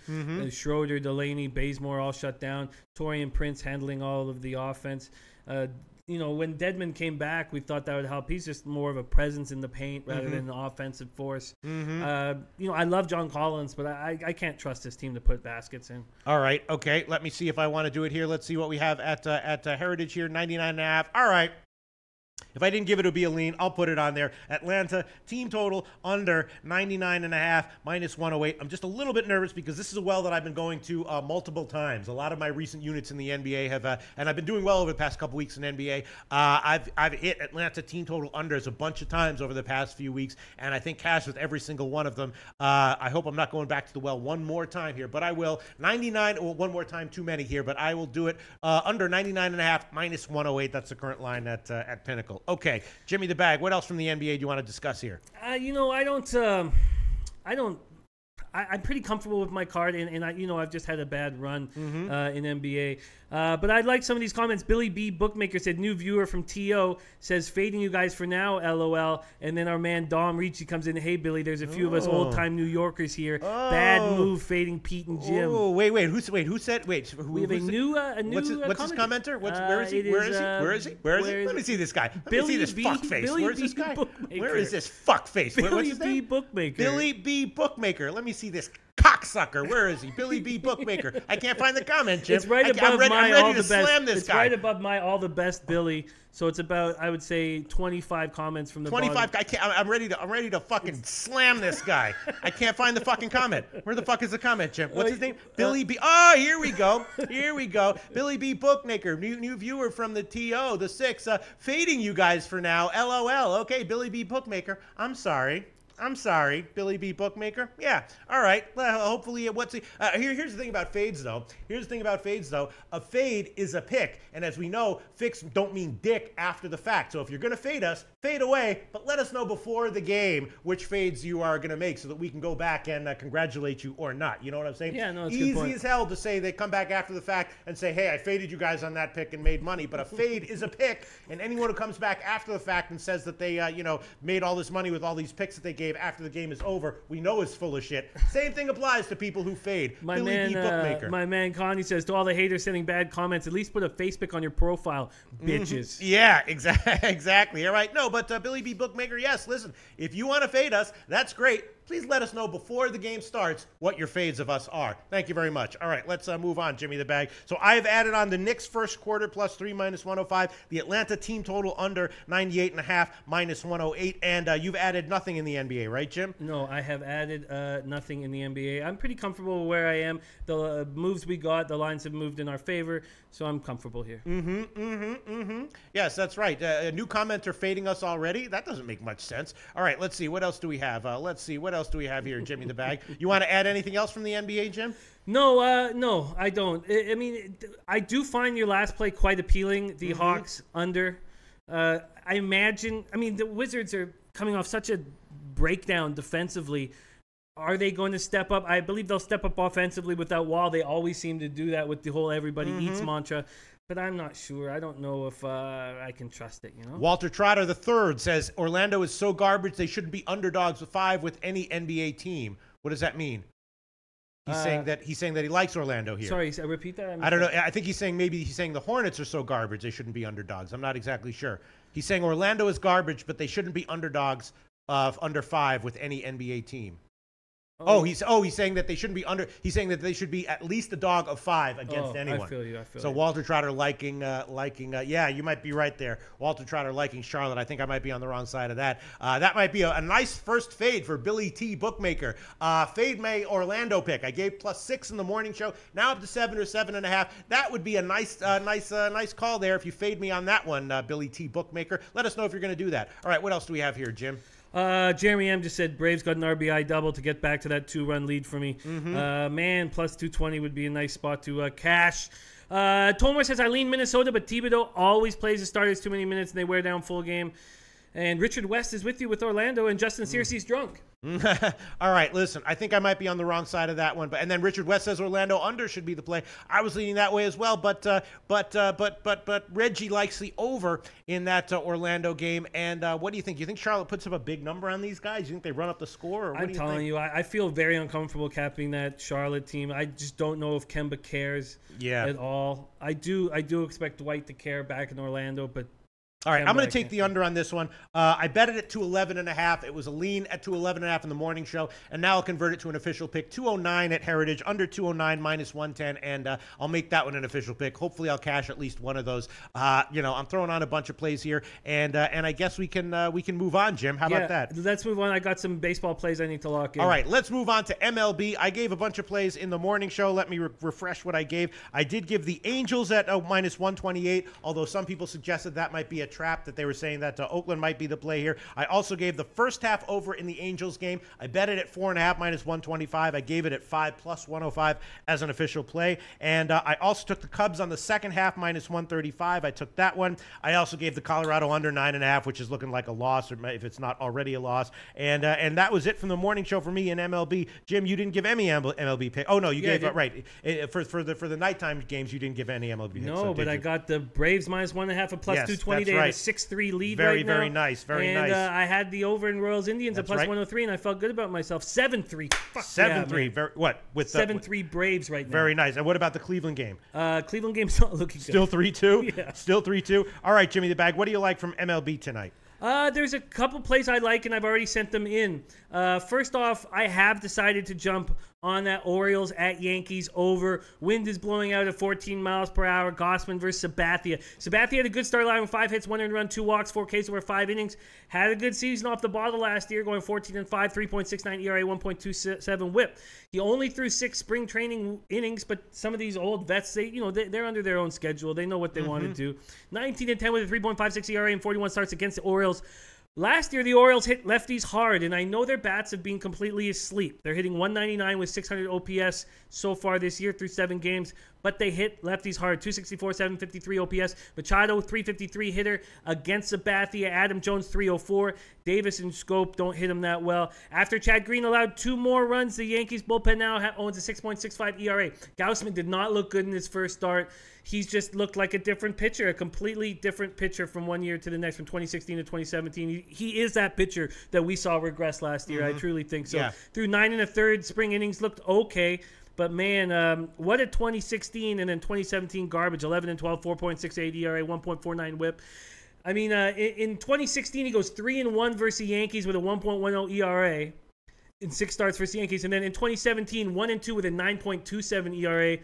Schroeder, Delaney, Bazemore all shut down. Torian Prince handling all of the offense. When Dedmon came back, we thought that would help. He's just more of a presence in the paint rather than an offensive force. I love John Collins, but I can't trust this team to put baskets in. All right. Okay. Let me see if I want to do it here. Let's see what we have at Heritage here. 99.5. All right. If I didn't give it, it would be a lean. I'll put it on there. Atlanta, team total under 99.5, minus 108. I'm just a little bit nervous because this is a well that I've been going to multiple times. A lot of my recent units in the NBA have, and I've been doing well over the past couple weeks in NBA. I've hit Atlanta team total unders a bunch of times over the past few weeks, and I think cash with every single one of them. I hope I'm not going back to the well one more time here, but I will. 99, well, one more time too many here, but I will do it under 99.5, minus 108. That's the current line at Pinnacle. Okay, Jimmy the Bag, what else from the NBA do you want to discuss here? I'm pretty comfortable with my card, and I've just had a bad run in NBA. But I'd like some of these comments. Billy B. Bookmaker said, new viewer from TO says, fading you guys for now, LOL. And then our man Dom Ricci comes in, hey, Billy, there's a few of us old-time New Yorkers here. Bad move fading Pete and Jim. Oh, wait, who said, we have a new what's his commenter? Where is he? Let me see this guy. Let me see this fuckface. Where's this guy? Where is this fuckface? What's his name? Bookmaker. Billy B. Bookmaker. Let me see this cocksucker. Where is he? Billy B. Bookmaker. I can't find the comment, Jim. It's right above my all the best. It's right above my all the best, Billy. So it's about, I would say, 25 comments from the 25. bottom. I'm ready to fucking slam this guy. I can't find the fucking comment. Where the fuck is the comment, Jim? What's his name? Billy B. Oh, here we go. Here we go. Billy B. Bookmaker, new viewer from the TO, the 6, fading you guys for now. LOL. Okay, Billy B. Bookmaker. I'm sorry, Billy B. Bookmaker. Yeah, all right. Well, hopefully, here's the thing about fades, though. A fade is a pick, and as we know, picks don't mean dick after the fact. So if you're gonna fade us, fade away, but let us know before the game which fades you are gonna make, so that we can go back and congratulate you or not. You know what I'm saying? Yeah, no, it's easy good point. As hell to say they come back after the fact and say, hey, I faded you guys on that pick and made money. But a fade is a pick, and anyone who comes back after the fact and says that they made all this money with all these picks that they gave after the game is over, we know is full of shit. Same thing applies to people who fade. My Billy B. Bookmaker. My man Connie says, to all the haters sending bad comments, at least put a Facebook on your profile, bitches. Yeah, exactly. All right. No, but Billy B. Bookmaker, yes, listen, if you want to fade us, that's great. Please let us know before the game starts what your fades of us are. Thank you very much. All right, let's move on, Jimmy the Bag. So I've added on the Knicks first quarter plus 3 minus 105, the Atlanta team total under 98.5 minus 108, and you've added nothing in the NBA, right, Jim? No, I have added nothing in the NBA. I'm pretty comfortable where I am. The moves we got, the lines have moved in our favor, so I'm comfortable here. Yes, that's right. A new commenter fading us already? That doesn't make much sense. All right, let's see. What else do we have? What else do we have here, Jimmy the Bag? You want to add anything else from the NBA, Jim? No, I don't. I mean, I do find your last play quite appealing. The Hawks under. I imagine. I mean, the Wizards are coming off such a breakdown defensively. Are they going to step up? I believe they'll step up offensively without Wall. They always seem to do that with the whole everybody eats mantra. But I'm not sure. I don't know if I can trust it, you know? Walter Trotter III says, Orlando is so garbage they shouldn't be underdogs with 5 with any NBA team. What does that mean? He's saying that he likes Orlando here. Sorry, repeat that? I don't know. I think he's saying the Hornets are so garbage they shouldn't be underdogs. I'm not exactly sure. He's saying Orlando is garbage, but they shouldn't be underdogs under 5 with any NBA team. He's saying that they shouldn't be under. He's saying that they should be at least a dog of 5 against anyone. I feel you. So Walter Trotter liking. Yeah, you might be right there. Walter Trotter liking Charlotte. I think I might be on the wrong side of that. That might be a nice first fade for Billy T. Bookmaker. Fade May Orlando pick. I gave +6 in the morning show. Now up to 7 or 7.5. That would be a nice call there if you fade me on that one, Billy T. Bookmaker. Let us know if you're going to do that. All right, what else do we have here, Jim? Jeremy M just said Braves got an RBI double to get back to that 2-run lead for me. Man, plus 220 would be a nice spot to cash. Tomar says I lean Minnesota, but Thibodeau always plays the starters too many minutes and they wear down full game. And Richard West is with you with Orlando, and Justin Searcy's drunk. All right, listen, I think I might be on the wrong side of that one, and then Richard West says Orlando under should be the play. I was leaning that way as well, but Reggie likes the over in that Orlando game. And what do you think? Do you think Charlotte puts up a big number on these guys? Do you think they run up the score? Or what I'm telling you, I feel very uncomfortable capping that Charlotte team. I just don't know if Kemba cares at all. I do expect Dwight to care back in Orlando, but All right, I'm going to take the under on this one. I bet it at 211.5. It was a lean at 211.5 in the morning show, and now I'll convert it to an official pick. 209 at Heritage, under 209, minus 110, and I'll make that one an official pick. Hopefully, I'll cash at least one of those. I'm throwing on a bunch of plays here, and I guess we can move on, Jim. How about that? Let's move on. I got some baseball plays I need to lock in. All right, let's move on to MLB. I gave a bunch of plays in the morning show. Let me refresh what I gave. I did give the Angels at minus 128, although some people suggested that might be a trap, that they were saying that Oakland might be the play here. I also gave the first half over in the Angels game. I bet it at 4.5 minus 125. I gave it at 5 plus 105 as an official play. And I also took the Cubs on the second half minus 135. I took that one. I also gave the Colorado under 9.5, which is looking like a loss, or if it's not already a loss. And that was it from the morning show for me in MLB. Jim, you didn't give any MLB pick. Oh no, you gave right for the nighttime games. You didn't give any MLB picks. No, but I got the Braves minus 1.5 at plus 220. They have a 6-3 lead right now. Very nice. Very nice. And I had the over in Royals Indians at plus 103, and I felt good about myself. 7-3. 7-3. What with 7-3 Braves right now. Very nice. And what about the Cleveland game? Cleveland game's not looking good. Still 3-2. Yeah. Still 3-2. All right, Jimmy the Bag. What do you like from MLB tonight? There's a couple plays I like, and I've already sent them in. First off, I have decided to jump on that Orioles at Yankees over. Wind is blowing out at 14 miles per hour. Gossman versus Sabathia. Sabathia had a good start line with 5 hits, 1 earned run, 2 walks, 4 Ks over 5 innings. Had a good season off the bottle last year, going 14-5, 3.69 ERA, 1.27 WHIP. He only threw 6 spring training innings, but some of these old vets, they're under their own schedule. They know what they want to do. 19-10 with a 3.56 ERA and 41 starts against the Orioles. Last year, the Orioles hit lefties hard, and I know their bats have been completely asleep. They're hitting 199 with 600 OPS so far this year through 7 games, but they hit lefties hard. 264, 753 OPS. Machado, 353 hitter against Sabathia. Adam Jones, 304. Davis and Scope don't hit him that well. After Chad Green allowed 2 more runs, the Yankees bullpen now owns a 6.65 ERA. Gausman did not look good in his first start. He's just looked like a different pitcher, a completely different pitcher from one year to the next, from 2016 to 2017. He is that pitcher that we saw regress last year. I truly think so. Yeah. Through 9 1/3 spring innings, looked okay. But, man, what a 2016 and then 2017 garbage. 11-12, 4.68 ERA, 1.49 WHIP. I mean, in 2016, he goes 3-1 versus the Yankees with a 1.10 ERA in 6 starts versus the Yankees. And then in 2017, 1-2 with a 9.27 ERA.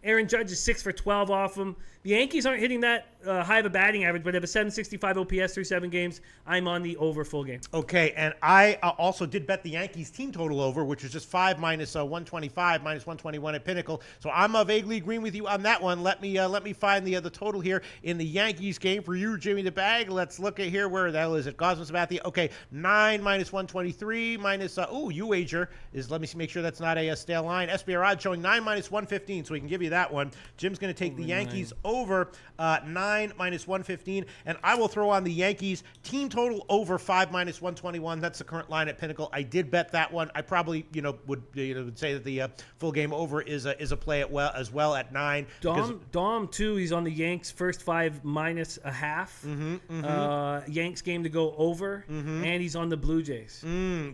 Aaron Judge is 6 for 12 off him. The Yankees aren't hitting that high of a batting average, but they have a 765 OPS through 7 games. I'm on the over full game. Okay, and I also did bet the Yankees team total over, which is just 5 minus 125, minus 121 at Pinnacle. So I'm vaguely agreeing with you on that one. Let me find the total here in the Yankees game for you, Jimmy the Bag. Let's look at here. Where the hell is it? Gossman Sabathia. Okay, 9 minus 123 minus, you wager is, let me make sure that's not a stale line. SBR odds showing 9 minus 115, so we can give you that one. Jim's going to take the Yankees over 9 minus 115, and I will throw on the Yankees team total over 5 minus 121. That's the current line at Pinnacle. I did bet that one. I probably would say that the full game over is a play as well at 9. Dom too. He's on the Yanks first 5 minus a half. Yanks game to go over, and he's on the Blue Jays.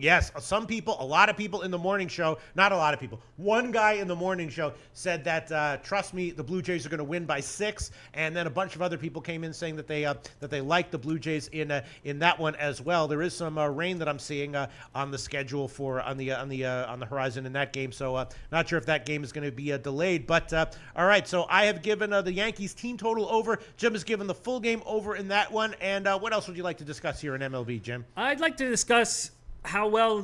Yes, a lot of people in the morning show. Not a lot of people. One guy in the morning show said that trust me, the Blue Jays are going to win by 6, and then a bunch of other people came in saying that they like the Blue Jays in that one as well. There is some rain that I'm seeing on the schedule for on the horizon in that game, so not sure if that game is going to be delayed. But all right, so I have given the Yankees team total over. Jim has given the full game over in that one. And what else would you like to discuss here in MLB, Jim? I'd like to discuss how well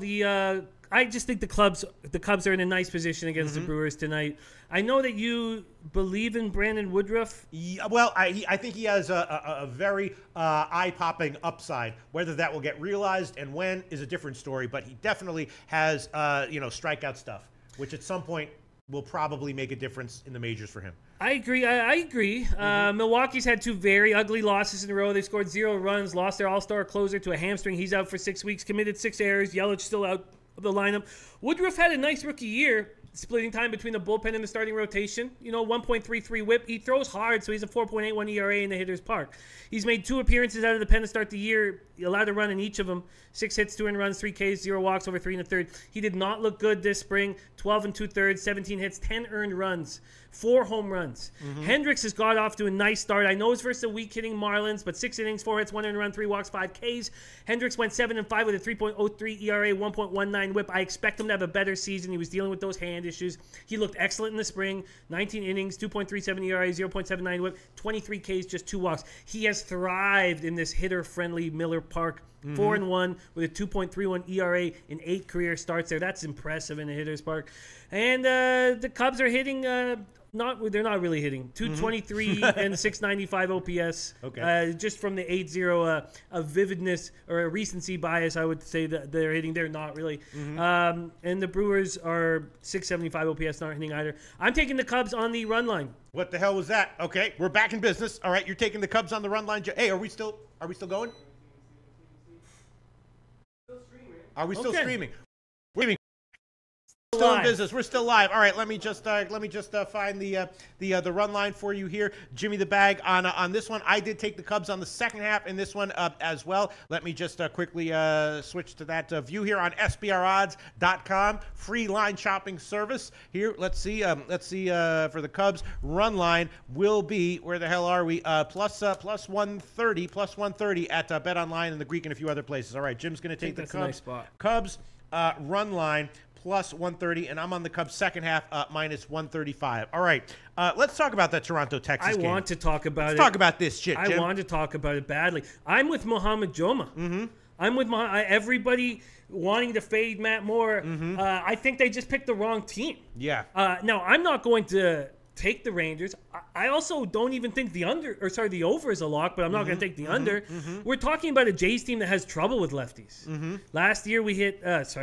I just think the Cubs are in a nice position against the Brewers tonight. I know that you believe in Brandon Woodruff. Yeah, well, I think he has a very eye-popping upside. Whether that will get realized and when is a different story, but he definitely has strikeout stuff, which at some point will probably make a difference in the majors for him. I agree. I agree. Milwaukee's had 2 very ugly losses in a row. They scored 0 runs, lost their all-star closer to a hamstring. He's out for 6 weeks, committed 6 errors. Yelich still out of the lineup. Woodruff had a nice rookie year, splitting time between the bullpen and the starting rotation. 1.33 whip. He throws hard, so he's a 4.81 ERA in the hitter's park. He's made 2 appearances out of the pen to start the year. He allowed a run in each of them. 6 hits, 2 earned runs, 3 Ks, 0 walks, over 3 1/3. He did not look good this spring. 12 2/3, 17 hits, 10 earned runs, 4 home runs. Hendricks has got off to a nice start. I know it's versus a weak-hitting Marlins, but 6 innings, 4 hits, 1 earned run, 3 walks, 5 Ks. Hendricks went 7-5 with a 3.03 ERA, 1.19 whip. I expect him to have a better season. He was dealing with those hand issues. He looked excellent in the spring. 19 innings, 2.37 ERA, 0.79 whip, 23 Ks, just 2 walks. He has thrived in this hitter-friendly Miller Park. 4-1 with a 2.31 ERA in 8 career starts there. That's impressive in the hitter's park. And the Cubs are hitting they're not really hitting. 223 and 695 OPS. Okay. Just from the 8-0 a vividness or a recency bias, I would say that they're hitting. They're not really. And the Brewers are 675 OPS, not hitting either. I'm taking the Cubs on the run line. What the hell was that? Okay, we're back in business. All right, you're taking the Cubs on the run line. Hey, are we still going? Are we still streaming? We're still in business. We're still live. All right, let me just find the run line for you here. Jimmy the Bag on this one. I did take the Cubs on the second half in this one as well. Let me just quickly switch to that view here on SBRodds.com. Free line shopping service. Here, let's see for the Cubs run line will be, where the hell are we? Plus 130 at Bet Online and the Greek and a few other places. All right, Jim's going to take the Cubs run line plus 130, and I'm on the Cubs second half minus 135. All right, let's talk about that Toronto-Texas game. I want to talk about Let's talk about this shit, Jim. I want to talk about it badly. I'm with Mohamed Joma. I'm with everybody wanting to fade Matt Moore. I think they just picked the wrong team. Yeah. Now, I'm not going to take the Rangers. I also don't even think the over is a lock, but I'm not going to take the under. We're talking about a Jays team that has trouble with lefties. Last year we hit last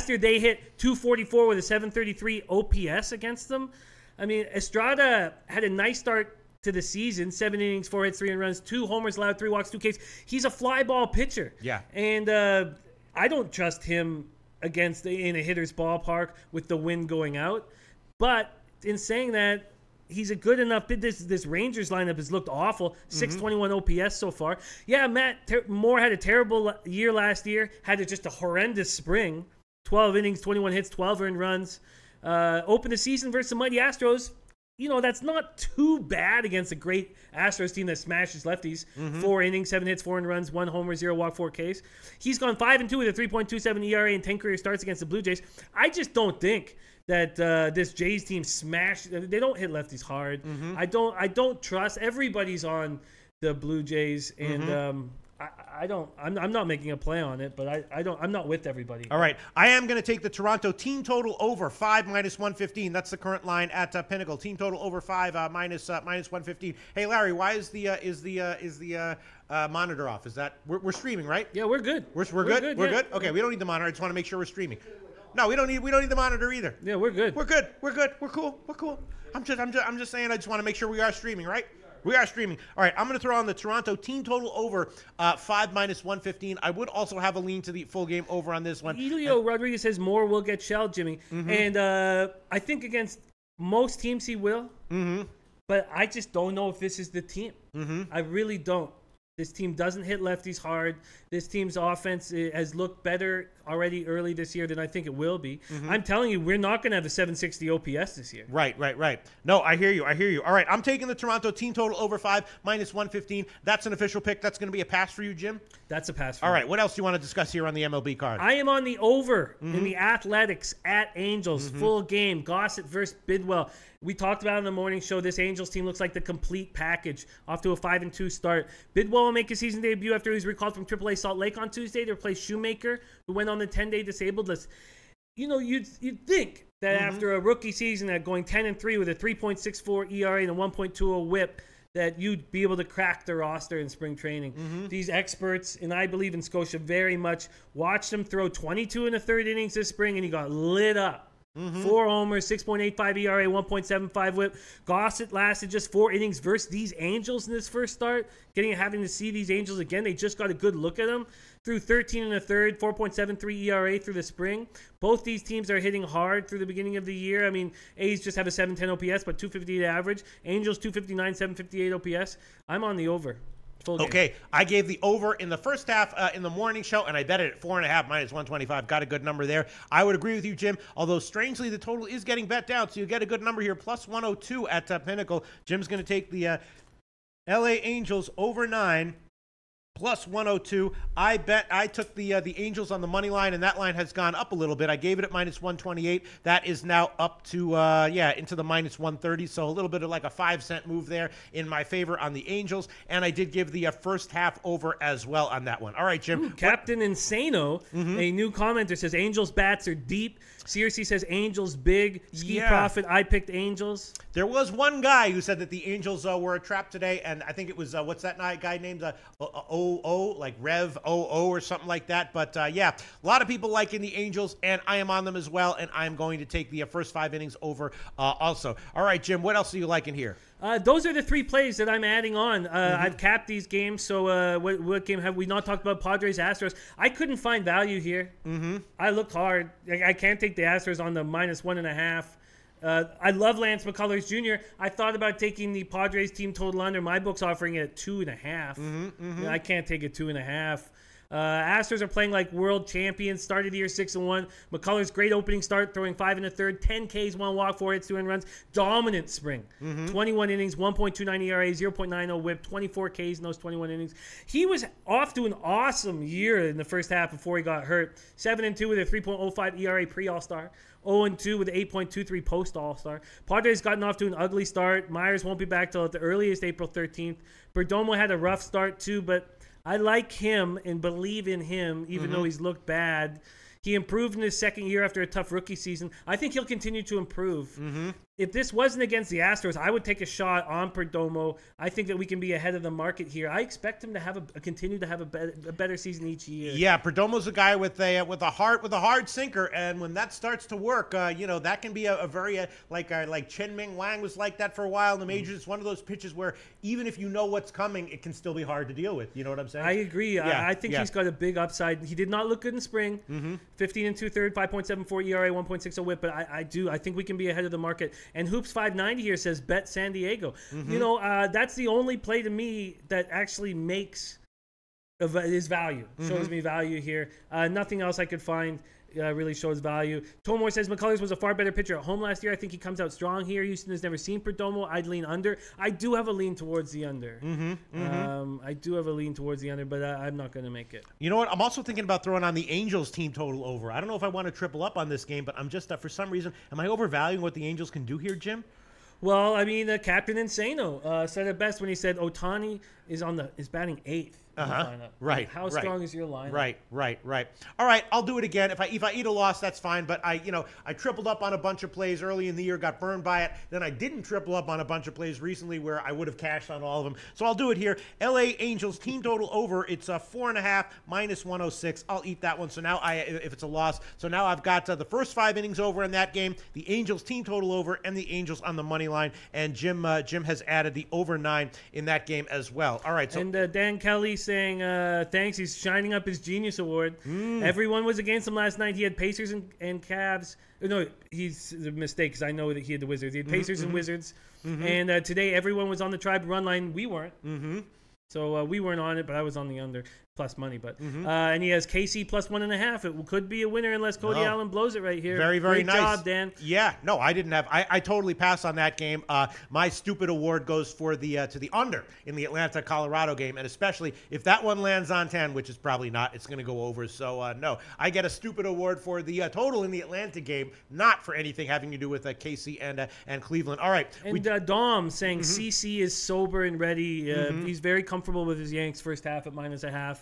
year they hit 244 with a 733 OPS against them. I mean, Estrada had a nice start to the season, 7 innings, 4 hits, 3 earned runs, 2 homers allowed, 3 walks, 2 Ks. He's a fly ball pitcher. Yeah. And I don't trust him in a hitter's ballpark with the wind going out. But in saying that, he's a good enough. This Rangers lineup has looked awful. 621 OPS so far. Yeah, Matt Moore had a terrible year last year. Had just a horrendous spring. 12 innings, 21 hits, 12 earned runs. Opened the season versus the mighty Astros. That's not too bad against a great Astros team that smashes lefties. 4 innings, 7 hits, 4 earned runs, 1 homer, 0 walk, 4 Ks. He's gone 5-2 with a 3.27 ERA and 10 career starts against the Blue Jays. I just don't think that this Jays team they don't hit lefties hard. I don't trust. Everybody's on the Blue Jays, and I'm not making a play on it, but I'm not with everybody. All right, I am going to take the Toronto team total over 5 minus 115. That's the current line at Pinnacle. Team total over 5 minus 115. Hey Larry, why is the monitor off? Is that we're streaming, right? Yeah, we're good. We're good. We're good. Okay, we don't need the monitor. I just want to make sure we're streaming. No, we don't need the monitor either. Yeah, we're good. We're good. We're cool. I'm just saying. I just want to make sure we are streaming, right? We are streaming. All right, I'm going to throw on the Toronto team total over 5 minus 115. I would also have a lean to the full game over on this one. Elio Rodriguez says Moore will get shelled, Jimmy, and I think against most teams he will. But I just don't know if this is the team. I really don't. This team doesn't hit lefties hard. This team's offense has looked better already early this year than I think it will be. I'm telling you, we're not going to have a 760 OPS this year. Right. No, I hear you. All right, I'm taking the Toronto team total over 5 minus 115. That's an official pick. That's going to be a pass for you, Jim? That's a pass for me. All me. right, what else do you want to discuss here on the MLB card? I am on the over in the Athletics at Angels. Full game. Gossett versus Bidwell. We talked about it in the morning show. This Angels team looks like the complete package. Off to a 5-2 start. Bidwell will make his season debut after he was recalled from AAA Salt Lake on Tuesday to replace Shoemaker, who went on the 10-day disabled list. You'd think that after a rookie season at going 10-3 with a 3.64 ERA and a 1.20 WHIP, that you'd be able to crack the roster in spring training. These experts, and I believe in Scotia very much, watched him throw 22 in the third innings this spring, and he got lit up. 4 homers, 6.85 ERA, 1.75 WHIP. Gossett lasted just 4 innings versus these Angels in this first start. Having to see these Angels again, they just got a good look at them. Through 13 and a third, 4.73 ERA through the spring. Both these teams are hitting hard through the beginning of the year. I mean, A's just have a 710 OPS, but 258 average. Angels 259, 758 OPS. I'm on the over. Okay, I gave the over in the first half in the morning show, and I bet it at 4.5 minus 125. Got a good number there. I would agree with you, Jim, although strangely the total is getting bet down, so you get a good number here, plus 102 at Pinnacle. Jim's going to take the LA Angels over 9. Plus 102. I took the Angels on the money line, and that line has gone up a little bit. I gave it at minus 128. That is now up to into the minus 130. So a little bit of like a 5-cent move there in my favor on the Angels. And I did give the first half over as well on that one. All right, Jim. Captain Insano, a new commenter, says Angels bats are deep. CRC says Angels big. Ski Profit, I picked Angels. There was one guy who said that the Angels were a trap today, and I think it was what's that guy named like Rev 00 or something like that. But yeah, a lot of people liking the Angels, and I am on them as well, and I'm going to take the first 5 innings over also. All right, Jim, what else are you liking here? Those are the 3 plays that I'm adding on. I've capped these games. So what game have we not talked about? Padres, Astros. I couldn't find value here. I looked hard. I can't take the Astros on the minus 1.5. I love Lance McCullers Jr. I thought about taking the Padres team total under. My book's offering it at 2.5. I can't take it 2.5. Astros are playing like world champions. Started the year 6-1. McCullers great opening start, throwing 5 1/3, 10 Ks, 1 walk, 4 hits, 2 runs. Dominant spring. 21 innings, 1.29 ERA, 0.90 WHIP, 24 Ks in those 21 innings. He was off to an awesome year in the first half before he got hurt. 7-2 with a 3.05 ERA pre-All-Star. 0-2 with an 8.23 post-All-Star. Padres gotten off to an ugly start. Myers won't be back till at the earliest April 13th. Perdomo had a rough start too, but I like him and believe in him, even though he's looked bad. He improved in his second year after a tough rookie season. I think he'll continue to improve. If this wasn't against the Astros, I would take a shot on Perdomo. I think that we can be ahead of the market here. I expect him to have continue to have a better season each year. Yeah, Perdomo's a guy with a hard sinker, and when that starts to work, that can be a very like Chen Ming Wang was like that for a while in the majors. It's one of those pitches where even if you know what's coming, it can still be hard to deal with. You know what I'm saying? I agree. Yeah, I think he's got a big upside. He did not look good in spring. 15 2/3, 5.74 ERA, 1.60 WHIP. But I think we can be ahead of the market. And Hoops 590 here says bet San Diego. That's the only play to me that actually makes his value. Shows me value here. Nothing else I could find really shows value. Tomor says McCullers was a far better pitcher at home last year. I think he comes out strong here. Houston has never seen Perdomo. I'd lean under. I do have a lean towards the under. I do have a lean towards the under, but I'm not going to make it. You know what? I'm also thinking about throwing on the Angels team total over. I don't know if I want to triple up on this game, but I'm just, for some reason, am I overvaluing what the Angels can do here, Jim? Well, I mean, Captain Insano said it best when he said Ohtani is batting 8th. Right. How strong is your lineup? Right. All right, I'll do it again. If I eat a loss, that's fine. But I tripled up on a bunch of plays early in the year, got burned by it. Then I didn't triple up on a bunch of plays recently where I would have cashed on all of them. So I'll do it here. LA Angels team total over. It's 4.5 minus 106. I'll eat that one. So now if it's a loss, so now I've got the first 5 innings over in that game, the Angels team total over, and the Angels on the money line. And Jim has added the over 9 in that game as well. All right. So and Dan Kelly saying thanks. He's shining up his Genius Award. Everyone was against him last night. He had Pacers and Cavs. No, he's a mistake because I know that he had the Wizards. He had Pacers and Wizards. And today everyone was on the Tribe run line. We weren't. So we weren't on it, but I was on the under plus money. But and he has KC plus 1.5. It could be a winner unless Cody Allen blows it right here. Very Great nice job, Dan. Yeah, no, I didn't have. I totally passed on that game. My stupid award goes for the to the under in the Atlanta Colorado game, and especially if that one lands on 10, which is probably not, it's going to go over. So no, I get a stupid award for the total in the Atlanta game, not for anything having to do with KC and Cleveland. All right, and Dom saying CC is sober and ready. He's very comfortable with his Yanks first half at -0.5.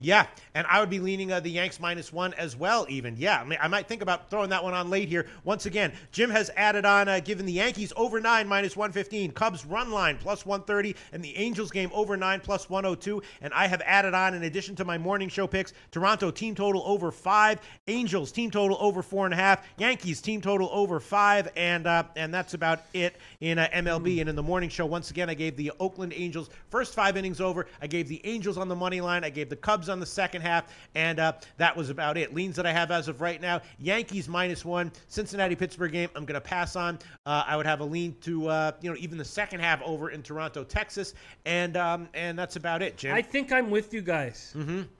Yeah, and I would be leaning the Yanks -1 as well, even. Yeah, I might think about throwing that one on late here. Once again, Jim has added on, given the Yankees over 9 -115, Cubs run line +130, and the Angels game over 9 +102. And I have added on, in addition to my morning show picks, Toronto team total over 5, Angels team total over 4.5, Yankees team total over 5, and that's about it in MLB. And in the morning show, once again, I gave the Oakland Angels first 5 innings over. I gave the Angels on the money line. I gave the Cubs on the second half, and that was about it. Leans that I have as of right now: Yankees -1, Cincinnati-Pittsburgh game I'm going to pass on. I would have a lean to even the second half over in Toronto, Texas, and that's about it, Jim. I think I'm with you guys.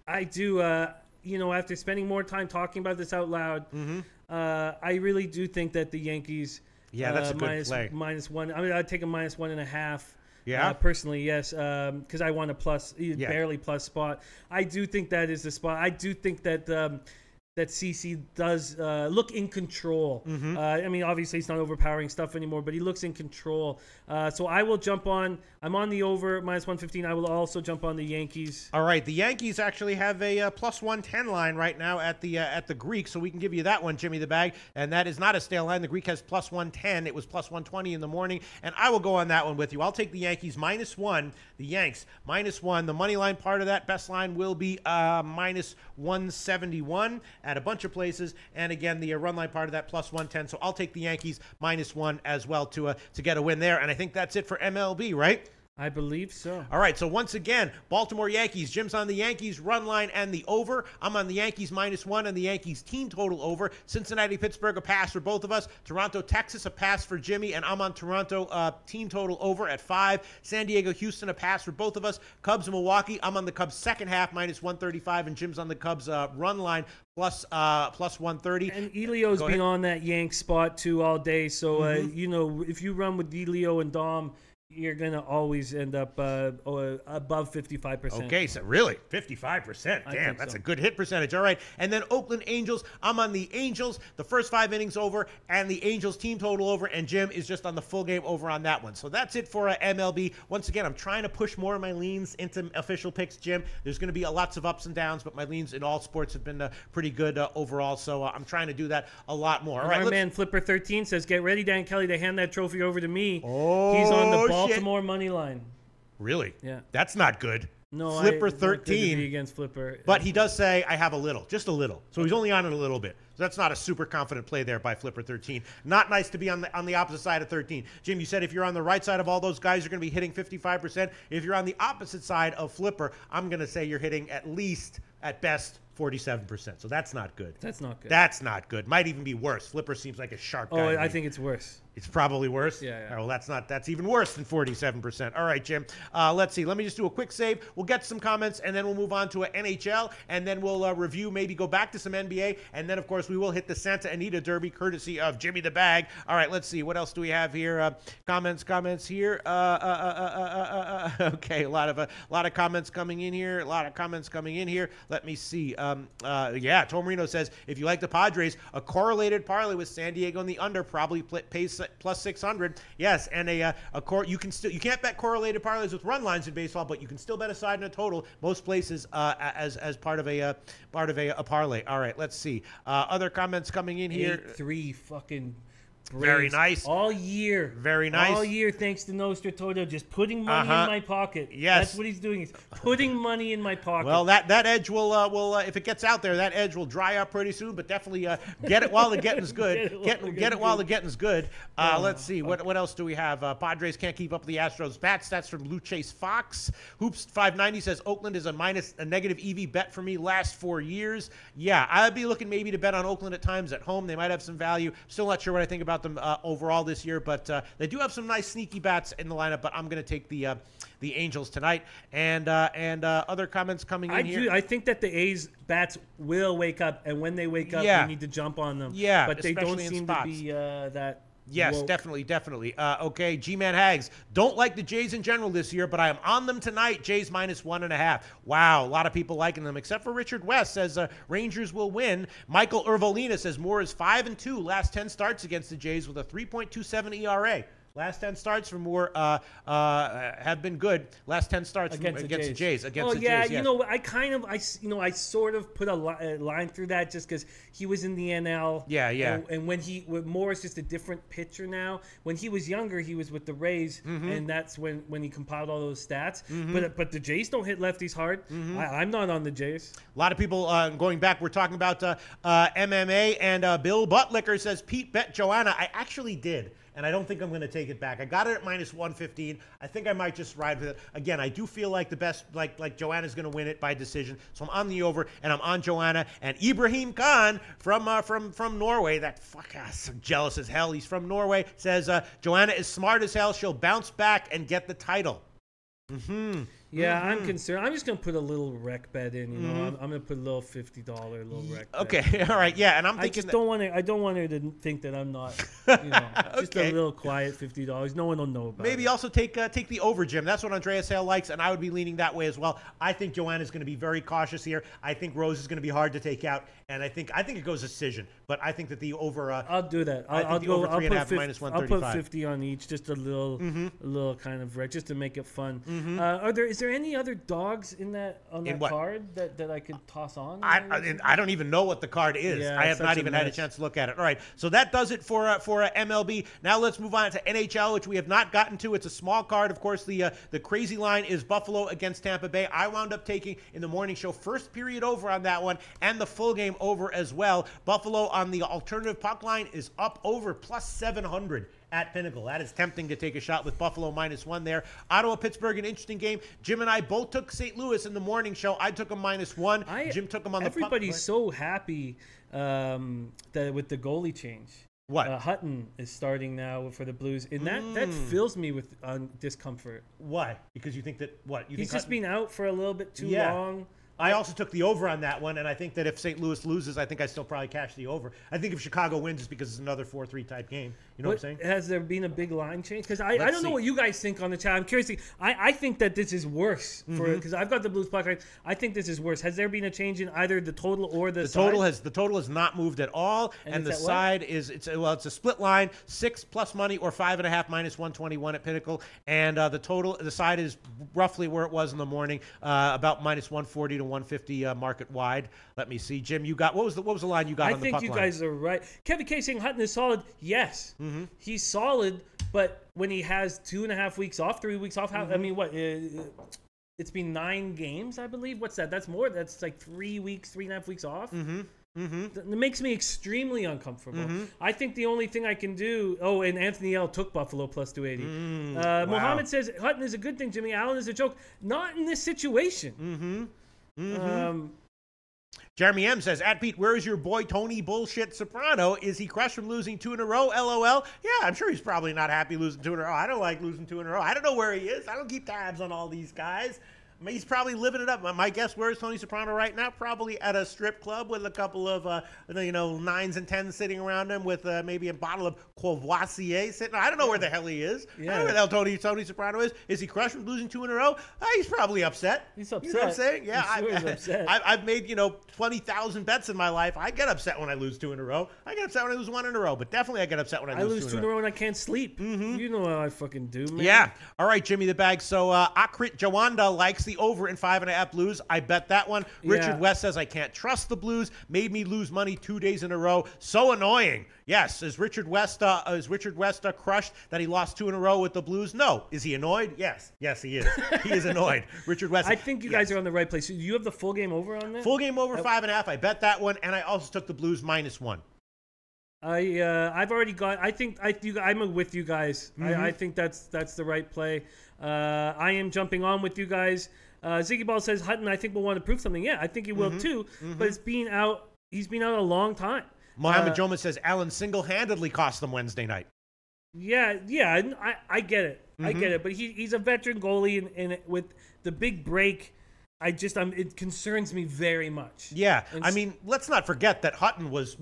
I do. After spending more time talking about this out loud, I really do think that the Yankees. Yeah, that's a good play. -1. I mean, I'd take a -1.5. Yeah. Personally, yes, because I want a barely plus spot. I do think that is the spot. I do think that that CC does look in control. I mean, obviously he's not overpowering stuff anymore, but he looks in control. So I will jump on. I'm on the over -115. I will also jump on the Yankees. All right, the Yankees actually have a +110 line right now at the Greek, so we can give you that one, Jimmy the Bag, and that is not a stale line. The Greek has +110. It was +120 in the morning, and I will go on that one with you. I'll take the Yankees -1. The Yanks -1. The money line part of that best line will be -171 at a bunch of places, and again the run line part of that +110. So I'll take the Yankees -1 as well to get a win there, and I think that's it for MLB, right? I believe so. All right, so once again, Baltimore Yankees. Jim's on the Yankees run line and the over. I'm on the Yankees -1 and the Yankees team total over. Cincinnati, Pittsburgh, a pass for both of us. Toronto, Texas, a pass for Jimmy, and I'm on Toronto team total over at 5. San Diego, Houston, a pass for both of us. Cubs, Milwaukee. I'm on the Cubs second half -135, and Jim's on the Cubs run line plus 130. And Elio's been on that Yank spot too all day, so if you run with Elio and Dom, you're going to always end up above 55%. Okay, so really? 55%? Damn, that's a good hit percentage. All right, and then Oakland Angels. I'm on the Angels, the first 5 innings over, and the Angels team total over, and Jim is just on the full game over on that one. So that's it for MLB. Once again, I'm trying to push more of my leans into official picks, Jim. There's going to be lots of ups and downs, but my leans in all sports have been pretty good overall, so I'm trying to do that a lot more. All right, our man Flipper13 says, get ready, Dan Kelly, to hand that trophy over to me. Oh, he's on the Baltimore money line. Really? Yeah. That's not good. No, Flipper13 against Flipper. But he does say I have a little, just a little. So he's only on it a little bit. So that's not a super confident play there by Flipper13. Not nice to be on the opposite side of 13. Jim, you said if you're on the right side of all those guys, you're going to be hitting 55%. If you're on the opposite side of Flipper, I'm going to say you're hitting at least, at best, 47%. So that's not good. That's not good. That's not good. Might even be worse. Flipper seems like a sharp guy. Oh, I think it's worse. It's probably worse? Yeah. All right, well, that's even worse than 47%. All right, Jim. Let's see. Let me just do a quick save. We'll get some comments, and then we'll move on to an NHL, and then we'll review, maybe go back to some NBA, and then, of course, we will hit the Santa Anita Derby, courtesy of Jimmy the Bag. All right, let's see. What else do we have here? Comments here. Okay, a lot of comments coming in here. Let me see. Yeah, Tom Marino says, if you like the Padres, a correlated parlay with San Diego and the under probably pays plus 600. Yes, and you can't bet correlated parlays with run lines in baseball, but you can still bet a side and a total most places as part of a parlay. All right, let's see. Other comments coming in here. 8-3 fucking Braves. Very nice. All year. Very nice. All year, thanks to Nostra Toto, just putting money in my pocket. Yes. That's what he's doing. He's putting money in my pocket. Well, that edge will if it gets out there, that edge will dry up pretty soon, but definitely get it while the getting's good. Get it while the getting's good. Let's see. What else do we have? Padres can't keep up with the Astros. Bat stats from Blue Chase Fox. Hoops 590 says Oakland is a negative EV bet for me last 4 years. Yeah, I'd be looking maybe to bet on Oakland at times at home. They might have some value. Still not sure what I think about them overall this year, but they do have some nice sneaky bats in the lineup. But I'm going to take the Angels tonight. And other comments coming in here. I think that the A's bats will wake up, and when they wake up, we need to jump on them. Yeah, but they don't seem to be that. Yes, woke. definitely. Okay, G-Man Hags. Don't like the Jays in general this year, but I am on them tonight. Jays -1.5. Wow, a lot of people liking them, except for Richard West says Rangers will win. Michael Ervolina says Moore is 5-2 last 10 starts against the Jays with a 3.27 ERA. Last 10 starts from Moore have been good. Last 10 starts against the Jays. Against the Jays, you know, I sort of put a line through that just because he was in the NL. Yeah. And when Moore is just a different pitcher now. When he was younger, he was with the Rays, and that's when he compiled all those stats. But the Jays don't hit lefties hard. I'm not on the Jays. A lot of people going back. We're talking about MMA, and Bill Buttlicker says Pete bet Joanna. I actually did. And I don't think I'm going to take it back. I got it at -115. I think I might just ride with it. Again, I do feel like the best, like Joanna's going to win it by decision. So I'm on the over, and I'm on Joanna. And Ibrahim Khan from Norway, that fuck ass, so jealous as hell. He's from Norway. Says Joanna is smart as hell. She'll bounce back and get the title. Yeah, I'm concerned. I'm just gonna put a little rec bet in. You know, I'm gonna put a little $50 little rec bet. Okay, all right, yeah, and I'm thinking. I don't want her to think that I'm not. You know, just a little quiet $50. No one will know about. Maybe it. Also take the over, Jim. That's what Andreas Hale likes, and I would be leaning that way as well. I think Joanna's going to be very cautious here. I think Rose is going to be hard to take out, and I think it goes decision. But I think that the over. I'll do that. I'll go. I'll put 50, I'll put 50 on each, just a little kind of rec, just to make it fun. Is there any other dogs on that card that I could toss on? I don't even know what the card is. Yeah, I have not even had a chance to look at it. All right, so that does it for MLB. Now let's move on to NHL, which we have not gotten to. It's a small card, of course. The crazy line is Buffalo against Tampa Bay. I wound up taking in the morning show first period over on that one, and the full game over as well. Buffalo on the alternative puck line is up over +700. At Pinnacle. That is tempting to take a shot with Buffalo -1 there. Ottawa, Pittsburgh, an interesting game. Jim and I both took St. Louis in the morning show. I took them -1. Jim took them on the puck. Everybody's so happy that with the goalie change. What? Hutton is starting now for the Blues, and that fills me with discomfort. Why? Because you think that what? He's just been out for a little bit too long. I also took the over on that one, and I think that if St. Louis loses, I think I still probably cash the over. I think if Chicago wins, it's because it's another 4-3 type game. You know what I'm saying? Has there been a big line change? Because I don't know what you guys think on the chat. I'm curious. I think that this is worse because I've got the Blues puck right. I think this is worse. Has there been a change in either the total or the side? The total has not moved at all, and the side is it's a split line, 6 plus money or 5.5 -121 at Pinnacle, and the side is roughly where it was in the morning, about -140 to 150 market wide. Let me see, Jim. You got what was the line you got on the puck line? I think you guys are right. Kevin K saying Hutton is solid. Yes, he's solid, but when he has 2.5 weeks off, 3 weeks off, I mean, what? It's been 9 games, I believe. What's that? That's more. That's like 3 weeks, 3.5 weeks off. It makes me extremely uncomfortable. I think the only thing I can do. Oh, and Anthony L took Buffalo +280. Wow. Mohammed says Hutton is a good thing. Jimmy Allen is a joke. Not in this situation. Jeremy M says, at Pete, where is your boy Tony Bullshit Soprano? Is he crushed from losing 2 in a row? LOL. Yeah, I'm sure he's probably not happy losing 2 in a row. I don't like losing 2 in a row. I don't know where he is. I don't keep tabs on all these guys. I mean, he's probably living it up. My guess, where is Tony Soprano right now? Probably at a strip club with a couple of, 9s and 10s sitting around him with maybe a bottle of Courvoisier sitting. I don't know where the hell he is. I don't know where the hell Tony Soprano is. Is he crushed from losing 2 in a row? He's probably upset. He's upset. You know what I'm saying? Yeah, I'm sure he's upset. I've made 20,000 bets in my life. I get upset when I lose 2 in a row. I get upset when I lose 1 in a row. But definitely I get upset when I lose 2 in a row. And I can't sleep. You know how I fucking do, man. Yeah. All right, Jimmy the Bag. So Akrit Jawanda likes the over in 5.5 Blues. I bet that one. Richard West says I can't trust the Blues. Made me lose money 2 days in a row. So annoying. Yes. Is Richard West crushed that he lost 2 in a row with the Blues? No. Is he annoyed? Yes. Yes, he is. He is annoyed. Richard West. I think you guys are on the right place. Do you have the full game over on that? Full game over 5.5. I bet that one, and I also took the Blues -1. I've already got. I'm with you guys. I think that's the right play. I am jumping on with you guys. Ziggy Ball says Hutton, I think, will want to prove something. Yeah, I think he will too. But he's been out a long time. Mohammed Joma says Allen single-handedly cost them Wednesday night. Yeah, I get it. I get it. But he's a veteran goalie, and with the big break, it concerns me very much. Yeah, I mean, let's not forget that Hutton was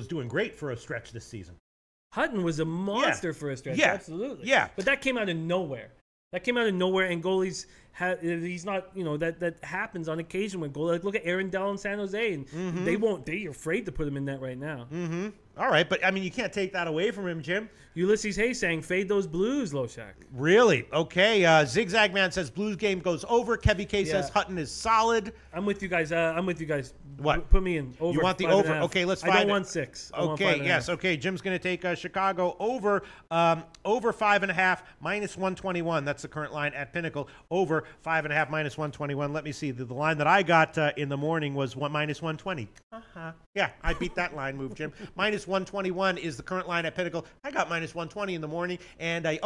doing great for a stretch this season. Hutton was a monster for a stretch. Yeah. Absolutely. Yeah. But that came out of nowhere. That came out of nowhere, and goalies he's not, that happens on occasion when goalies. Like, look at Aaron Dell in San Jose, and they're afraid to put him in net right now. Mm-hmm. All right, but I mean, you can't take that away from him, Jim. Ulysses Hayes saying, fade those Blues, Loshak. Really? Okay. Zigzag Man says Blues game goes over. Kevy K says Hutton is solid. I'm with you guys. What? Put me in. Over. You want the over? Okay, let's find it. I don't want 6. Okay, yes. Okay, Jim's going to take Chicago over 5.5 minus 121. That's the current line at Pinnacle. Over 5.5 minus 121. Let me see. The line that I got in the morning was minus 120. Yeah, I beat that line move, Jim. Minus 121 is the current line at Pinnacle. I got minus 120 in the morning, and minus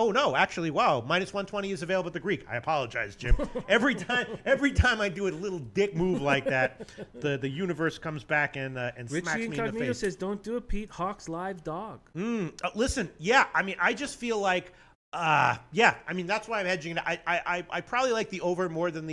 120 is available at the Greek. I apologize, Jim. Every time I do a little dick move like that, the universe comes back and smacks me in the face. Says, "Don't do it, Pete. Hawks live dog." Listen, yeah. I mean, I just feel like. I mean, that's why I'm hedging it. I probably like the over more than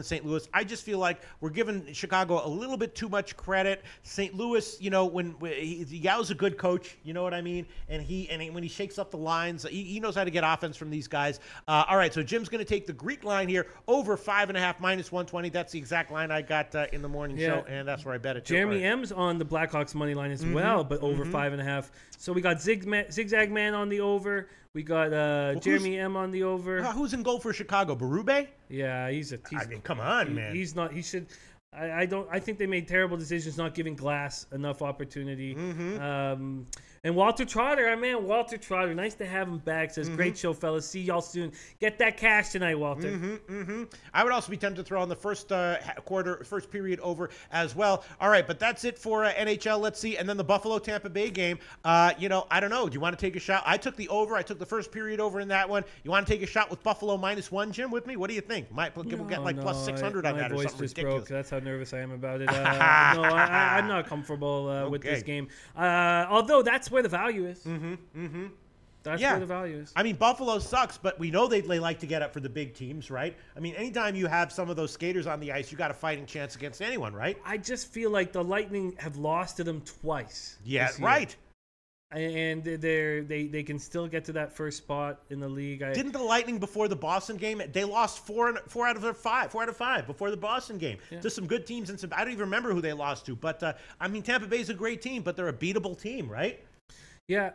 St. Louis. I just feel like we're giving Chicago a little bit too much credit. St. Louis, when Yao's a good coach, you know what I mean, and when he shakes up the lines, he knows how to get offense from these guys. All right, so Jim's going to take the Greek line here over 5.5 minus 120. That's the exact line I got in the morning show, and that's where I bet it. Jeremy M's on the Blackhawks money line as well, but over 5.5. So we got Zigzag Man on the over. We got Jeremy M on the over. Who's in goal for Chicago? Berube? Yeah, I mean, come on, man. He's not. He should. I think they made terrible decisions not giving Glass enough opportunity. And Walter Trotter, our man Walter Trotter, nice to have him back. Says, great show, fellas. See y'all soon. Get that cash tonight, Walter. I would also be tempted to throw on the first first period over as well. All right, but that's it for NHL. Let's see. And then the Buffalo-Tampa Bay game. I don't know. Do you want to take a shot? I took the over. I took the first period over in that one. You want to take a shot with Buffalo -1, Jim, with me? What do you think? We'll get like plus 600 on that or something ridiculous. Broke. That's how nervous I am about it. I'm not comfortable with this game. Although that's where the value is. That's where the value is. I mean, Buffalo sucks, but we know they like to get up for the big teams, right? I mean, anytime you have some of those skaters on the ice, you got a fighting chance against anyone, right? I just feel like the Lightning have lost to them twice. Yeah, right. And they can still get to that first spot in the league. Didn't the Lightning before the Boston game? They lost four out of five before the Boston game to some good teams and some. I don't even remember who they lost to. But I mean, Tampa Bay's a great team, but they're a beatable team, right? Yeah,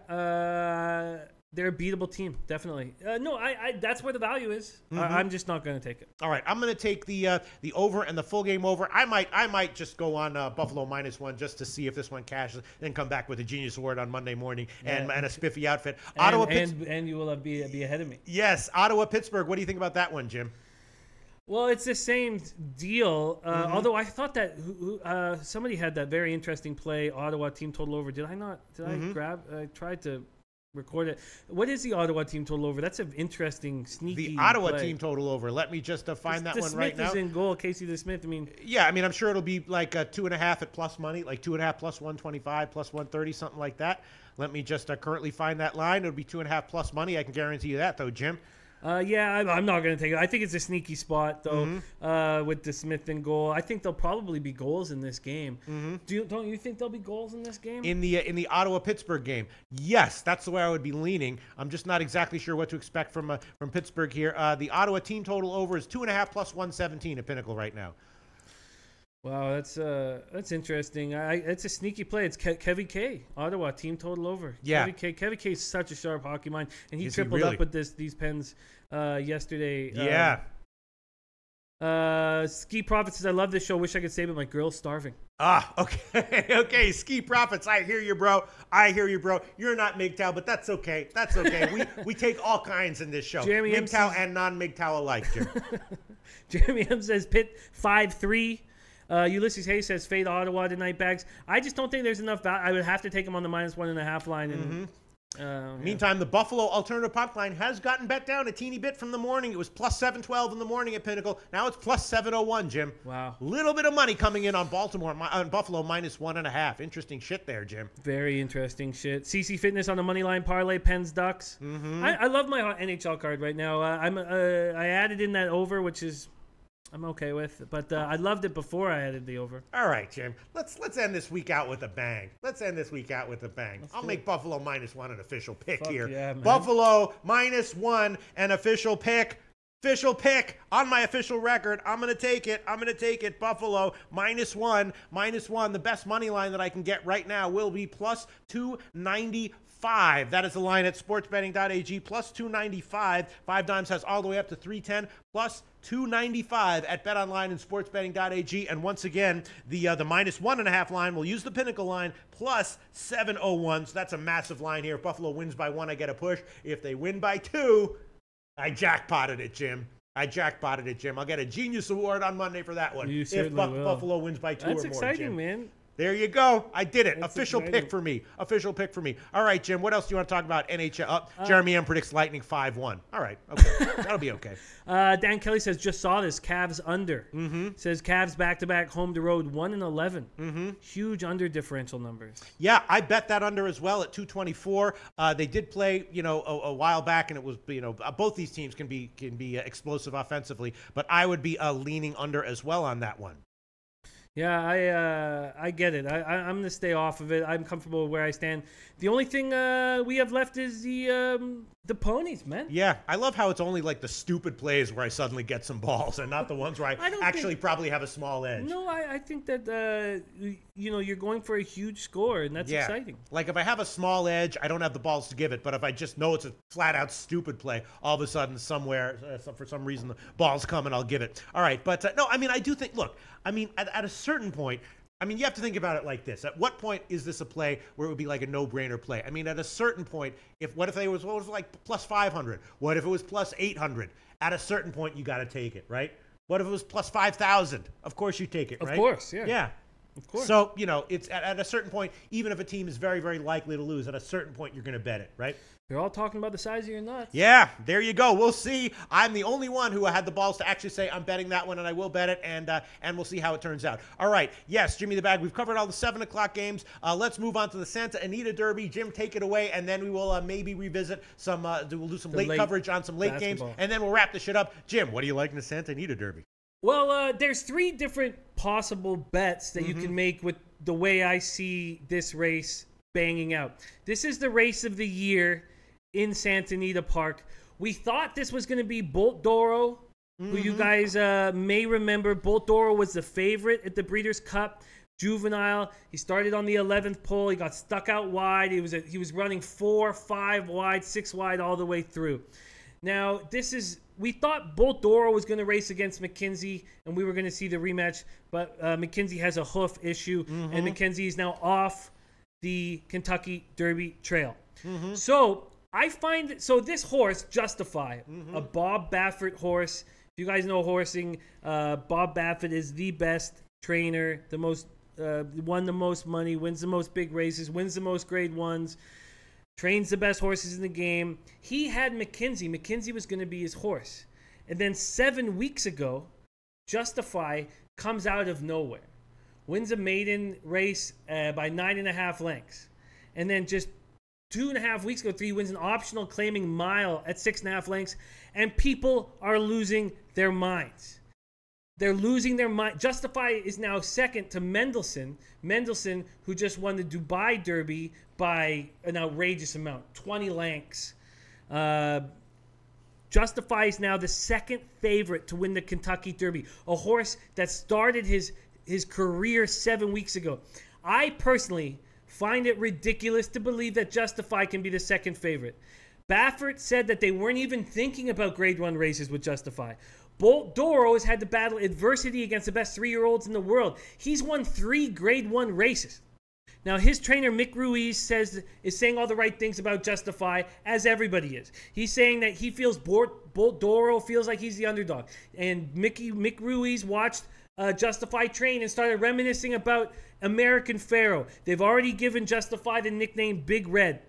they're a beatable team, definitely. No, that's where the value is. I'm just not going to take it. All right, I'm going to take the over and the full game over. I might just go on Buffalo -1 just to see if this one cashes, then come back with a Genius Award on Monday morning and a spiffy outfit. And you will be ahead of me. Yes, Ottawa-Pittsburgh. What do you think about that one, Jim? Well, it's the same deal. Although I thought that somebody had that very interesting play, Ottawa team total over. Did I not? Did I tried to record it. What is the Ottawa team total over? That's an interesting, sneaky The Ottawa play. Team total over. Let me just find that one right now. DeSmith is in goal. Casey DeSmith. I mean, yeah. I mean, I'm sure it'll be like 2.5 at plus money, like 2.5 plus 125 plus 130, something like that. Let me just currently find that line. It'll be 2.5 plus money. I can guarantee you that, though, Jim. Yeah, I'm not going to take it. I think it's a sneaky spot, though, with DeSmith in goal. I think there'll probably be goals in this game. Don't you think there'll be goals in this game? In the Ottawa-Pittsburgh game, yes, that's the way I would be leaning. I'm just not exactly sure what to expect from Pittsburgh here. The Ottawa team total over is 2.5 plus 117 at Pinnacle right now. Wow, that's interesting. It's a sneaky play. It's Kevy K, Ottawa team total over. Yeah, Kevy K is such a sharp hockey mind, and he Is tripled he really? up with these pens yesterday. Yeah. Ski Prophet says, "I love this show. Wish I could say, but my girl's starving." Okay, okay. Ski Prophets, I hear you, bro. You're not MGTOW, but that's okay. That's okay. we take all kinds in this show. Jeremy MGTOW and non-MGTOW alike, Jim. Jeremy M says Pitt 5-3. Ulysses Hayes says fade Ottawa tonight, Bags. I just don't think there's enough value. I would have to take him on the -1.5 line. And Meantime, the Buffalo alternative puck line has gotten bet down a teeny bit from the morning. It was plus 712 in the morning at Pinnacle. Now it's plus 701, Jim. Wow. Little bit of money coming in on Buffalo -1.5. Interesting shit there, Jim. Very interesting shit. CC Fitness on the money line parlay, Pens Ducks. I love my NHL card right now. I added in that over, which is I'm okay with, but I loved it before I added the over. All right, Jim. Let's end this week out with a bang. I'll make Buffalo -1 an official pick here. Yeah, man. Buffalo -1 an official pick. Official pick on my official record. I'm going to take it. I'm going to take it. Buffalo -1. -1. The best money line that I can get right now will be plus 295. That is the line at sportsbetting.ag. Plus 295. 5 Dimes has all the way up to 310. Plus 295 at BetOnline and sportsbetting.ag. And once again, the -1.5 line, we'll use the Pinnacle line, plus 701. So that's a massive line here. If Buffalo wins by 1, I get a push. If they win by 2, I jackpotted it, Jim. I'll get a Genius Award on Monday for that one. You certainly will. Buffalo wins by 2 or more, That's exciting, Jim. man. There you go. I did it. That's Official exciting. pick for me. Official pick for me. All right, Jim. What else do you want to talk about? NHL. Jeremy M predicts Lightning 5-1. All right. Okay. That'll be okay. Dan Kelly says, just saw this. Cavs under. Says Cavs back-to-back home to road 1-11. Huge under differential numbers. Yeah, I bet that under as well at 224. They did play, a while back, and it was, both these teams can be explosive offensively, but I would be leaning under as well on that one. Yeah, I get it. I'm gonna stay off of it. I'm comfortable with where I stand. The only thing we have left is the ponies, man. Yeah, I love how it's only like the stupid plays where I suddenly get some balls, and not the ones where I actually probably have a small edge. No, I think that you're going for a huge score, and that's exciting. Like if I have a small edge, I don't have the balls to give it. But if I just know it's a flat out stupid play, all of a sudden somewhere, for some reason, the balls come and I'll give it. All right, but no, I mean I do think. Look, I mean at a certain point. I mean, you have to think about it like this. At what point is this a play where it would be like a no-brainer play? I mean, at a certain point, what if it was like plus 500? What if it was plus 800? At a certain point, you got to take it, right? What if it was plus 5,000? Of course you take it, right? Of course, yeah. Yeah. Of course. So, it's at a certain point, even if a team is very, very likely to lose, at a certain point, you're going to bet it, right? They're all talking about the size of your nuts. Yeah, there you go. We'll see. I'm the only one who had the balls to actually say I'm betting that one, and I will bet it, and we'll see how it turns out. All right. Yes, Jimmy the Bag. We've covered all the 7 o'clock games. Let's move on to the Santa Anita Derby. Jim, take it away, and then we will maybe revisit some. We'll do some late coverage on some late games, and then we'll wrap this shit up. Jim, what do you like in the Santa Anita Derby? Well, there's 3 different possible bets that you can make with the way I see this race banging out. This is the race of the year in Santa Anita Park. We thought this was going to be Bolt Doro, who you guys may remember. Bolt Doro was the favorite at the Breeders' Cup Juvenile. He started on the 11th pole. He got stuck out wide. He was running 4, 5 wide, 6 wide all the way through. Now, we thought Bolt Doro was going to race against McKenzie, and we were going to see the rematch, but McKenzie has a hoof issue, and McKenzie is now off the Kentucky Derby Trail. So I find this horse, Justify, a Bob Baffert horse. If you guys know horsing, Bob Baffert is the best trainer, won the most money, wins the most big races, wins the most grade 1s, trains the best horses in the game. He had McKenzie. McKenzie was going to be his horse. And then 7 weeks ago, Justify comes out of nowhere, wins a maiden race by 9.5 lengths. And then just 2.5 weeks ago, he wins an optional claiming mile at 6.5 lengths. And people are losing their minds. They're losing their mind. Justify is now second to Mendelssohn. Mendelssohn, who just won the Dubai Derby by an outrageous amount, 20 lengths. Justify is now the second favorite to win the Kentucky Derby, a horse that started his career 7 weeks ago. I personally find it ridiculous to believe that Justify can be the second favorite. Baffert said that they weren't even thinking about grade 1 races with Justify. Bolt Doro has had to battle adversity against the best 3-year-olds in the world. He's won 3 grade 1 races. Now, his trainer, Mick Ruiz, is saying all the right things about Justify, as everybody is. He's saying that he feels Bolt Doro feels like he's the underdog. And Mick Ruiz watched Justify train and started reminiscing about American Pharaoh. They've already given Justify the nickname Big Red.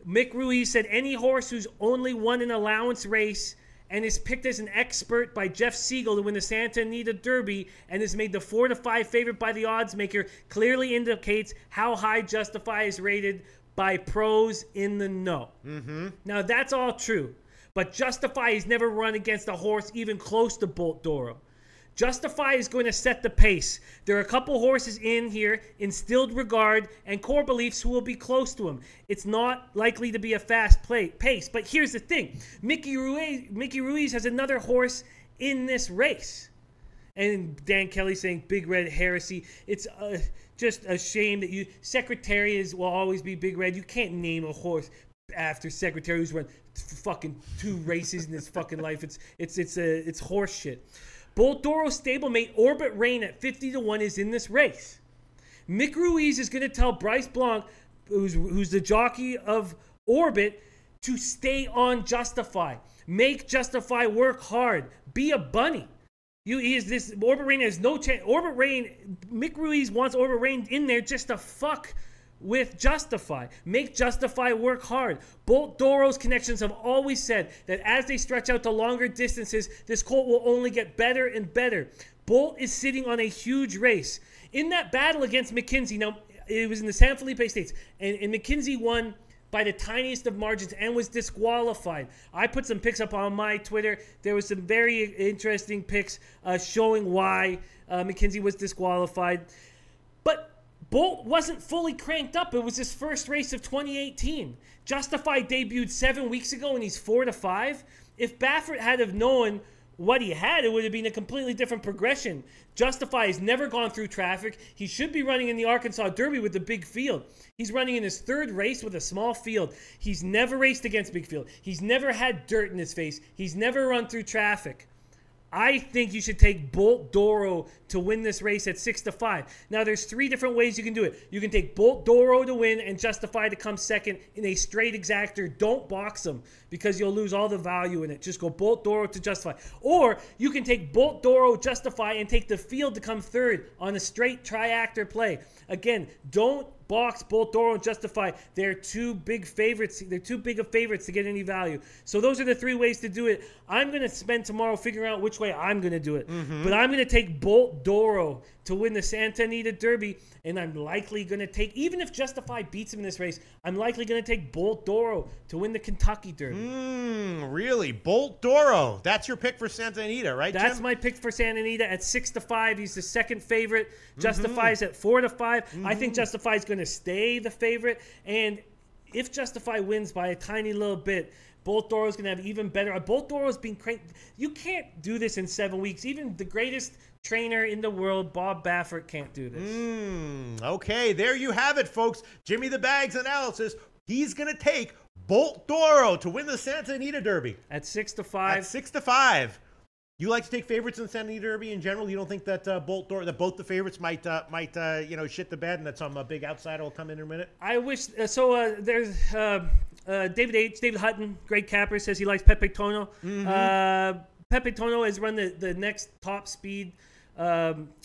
Mick Ruiz said any horse who's only won an allowance race and is picked as an expert by Jeff Siegel to win the Santa Anita Derby and is made the 4-5 favorite by the odds maker clearly indicates how high Justify is rated by pros in the know. Now, that's all true, but Justify has never run against a horse even close to Bolt Doro. Justify is going to set the pace. There are a couple horses in here, Instilled Regard and Core Beliefs, who will be close to him. It's not likely to be a fast pace. But here's the thing. Mickey Ruiz has another horse in this race. And Dan Kelly saying Big Red heresy. It's just a shame that Secretary will always be Big Red. You can't name a horse after Secretary who's run fucking 2 races in his fucking life. It's horse shit. Bolt Doro stablemate Orbit Rain at 50-1 is in this race. Mick Ruiz is going to tell Bryce Blanc, who's the jockey of Orbit, to stay on Justify. Make Justify work hard. Be a bunny. This Orbit Rain has no chance. Orbit Rain, Mick Ruiz wants Orbit Rain in there just to fuck with Justify. Make Justify work hard. Bolt Doro's connections have always said that as they stretch out to longer distances, this colt will only get better and better. Bolt is sitting on a huge race. In that battle against McKinsey, now it was in the San Felipe Stakes, and McKinsey won by the tiniest of margins and was disqualified. I put some pics up on my Twitter. There was some very interesting pics showing why McKinsey was disqualified. But Bolt wasn't fully cranked up. It was his first race of 2018. Justify debuted 7 weeks ago and he's 4-5. If Baffert had have known what he had, it would have been a completely different progression. Justify has never gone through traffic. He should be running in the Arkansas Derby with the big field. He's running in his 3rd race with a small field. He's never raced against big field. He's never had dirt in his face. He's never run through traffic. I think you should take Bolt Doro to win this race at 6-5. Now, there's 3 different ways you can do it. You can take Bolt Doro to win and Justify to come second in a straight exactor. Don't box them because you'll lose all the value in it. Just go Bolt Doro to Justify. Or you can take Bolt Doro, Justify, and take the field to come 3rd on a straight triactor play. Again, don't box Bolt Doro and Justify. They're too big favorites. They're too big of favorites to get any value. So those are the 3 ways to do it. I'm going to spend tomorrow figuring out which way I'm going to do it. But I'm going to take Bolt Doro to win the Santa Anita Derby, and I'm likely going to take, even if Justify beats him in this race, I'm likely going to take Bolt Doro to win the Kentucky Derby. Really? Bolt Doro. That's your pick for Santa Anita, right, Jim? That's my pick for Santa Anita at 6-5. He's the 2nd favorite. Justify's at 4-5. I think Justify's going to stay the favorite, and if Justify wins by a tiny little bit, Bolt Doro's going to have even better. Bolt Doro's been cranked. You can't do this in 7 weeks. Even the greatest trainer in the world, Bob Baffert, can't do this. Okay, there you have it, folks. Jimmy the Bag's analysis. He's going to take Bolt Doro to win the Santa Anita Derby. At 6-5. At 6-5. You like to take favorites in the Santa Anita Derby in general? You don't think that Bolt Doro, that both the favorites might shit the bed and that some big outsider will come in a minute? I wish. There's David Hutton, great capper, says he likes Pepe Tono. Pepe Tono has run the next top speed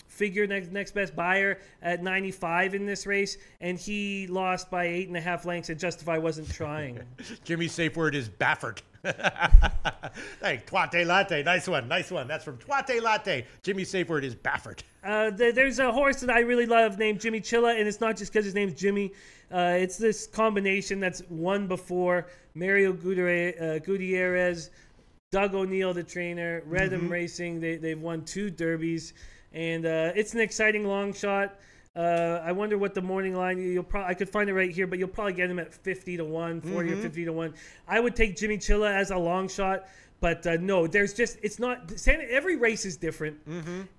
figure, next best buyer at 95 in this race, and he lost by 8.5 lengths, and Justify wasn't trying. Jimmy's safe word is Baffert. Hey, Tuate Latte. Nice one. That's from Tuate Latte. Jimmy's safe word is Baffert. There's a horse that I really love named Jimmy Chilla, and it's not just because his name's Jimmy. It's this combination that's won before. Mario Gutierrez, Doug O'Neill, the trainer, Redham Racing. They've won 2 derbies, and it's an exciting long shot. I wonder what the morning line. I could find it right here, but you'll probably get him at 50-1, 40 or 50-1. I would take Jimmy Chilla as a long shot. But no, it's not. Every race is different.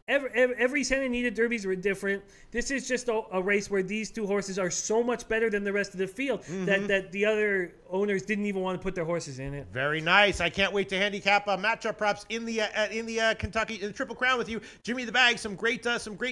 Every Santa Anita Derbies are different. This is just a race where these 2 horses are so much better than the rest of the field that the other owners didn't even want to put their horses in it. Very nice. I can't wait to handicap matchup props in the Kentucky in the Triple Crown with you, Jimmy the Bag. Some great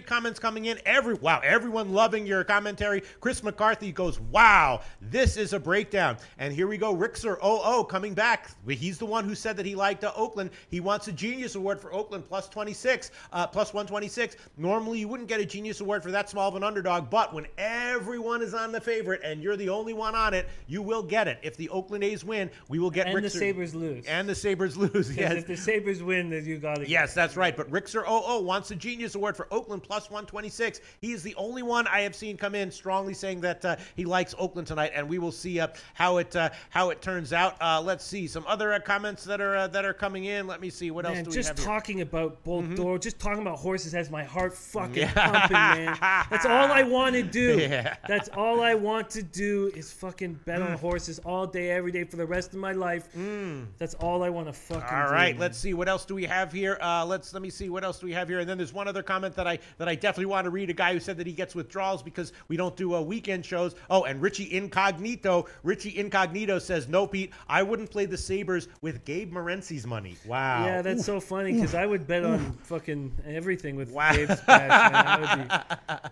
comments coming in. Everyone loving your commentary. Chris McCarthy goes, wow, this is a breakdown. And here we go, Rixer 00 coming back. He's the one who said that he liked Oakland. He wants a Genius Award for Oakland plus 126. Normally you wouldn't get a Genius Award for that small of an underdog, but when everyone is on the favorite and you're the only one on it, you will get it. If the Oakland A's win, we will get and the Sabres lose. And the Sabres lose. Yes. If the Sabres win, then you got it. Yes, that's right. But Rixer 00 wants a Genius Award for Oakland plus 126. He is the only one I have seen come in strongly saying that he likes Oakland tonight, and we will see how it turns out. Let's see some other comments that are coming in. Let me see what else do we have here. Just talking about Bolt Doro, just talking about about horses has my heart fucking pumping, man. That's all I want to do. Yeah. That's all I want to do is fucking bet on horses all day, every day for the rest of my life. That's all I want to fucking do. All right, man. let's see what else do we have here. Let me see what else do we have here. And then there's one other comment that I definitely want to read. A guy who said that he gets withdrawals because we don't do weekend shows. Oh, and Richie Incognito says, no, Pete, I wouldn't play the Sabres with Gabe Morency's money. Wow. Yeah, that's so funny because I would bet on fucking everything with Gabe's cash, man. That would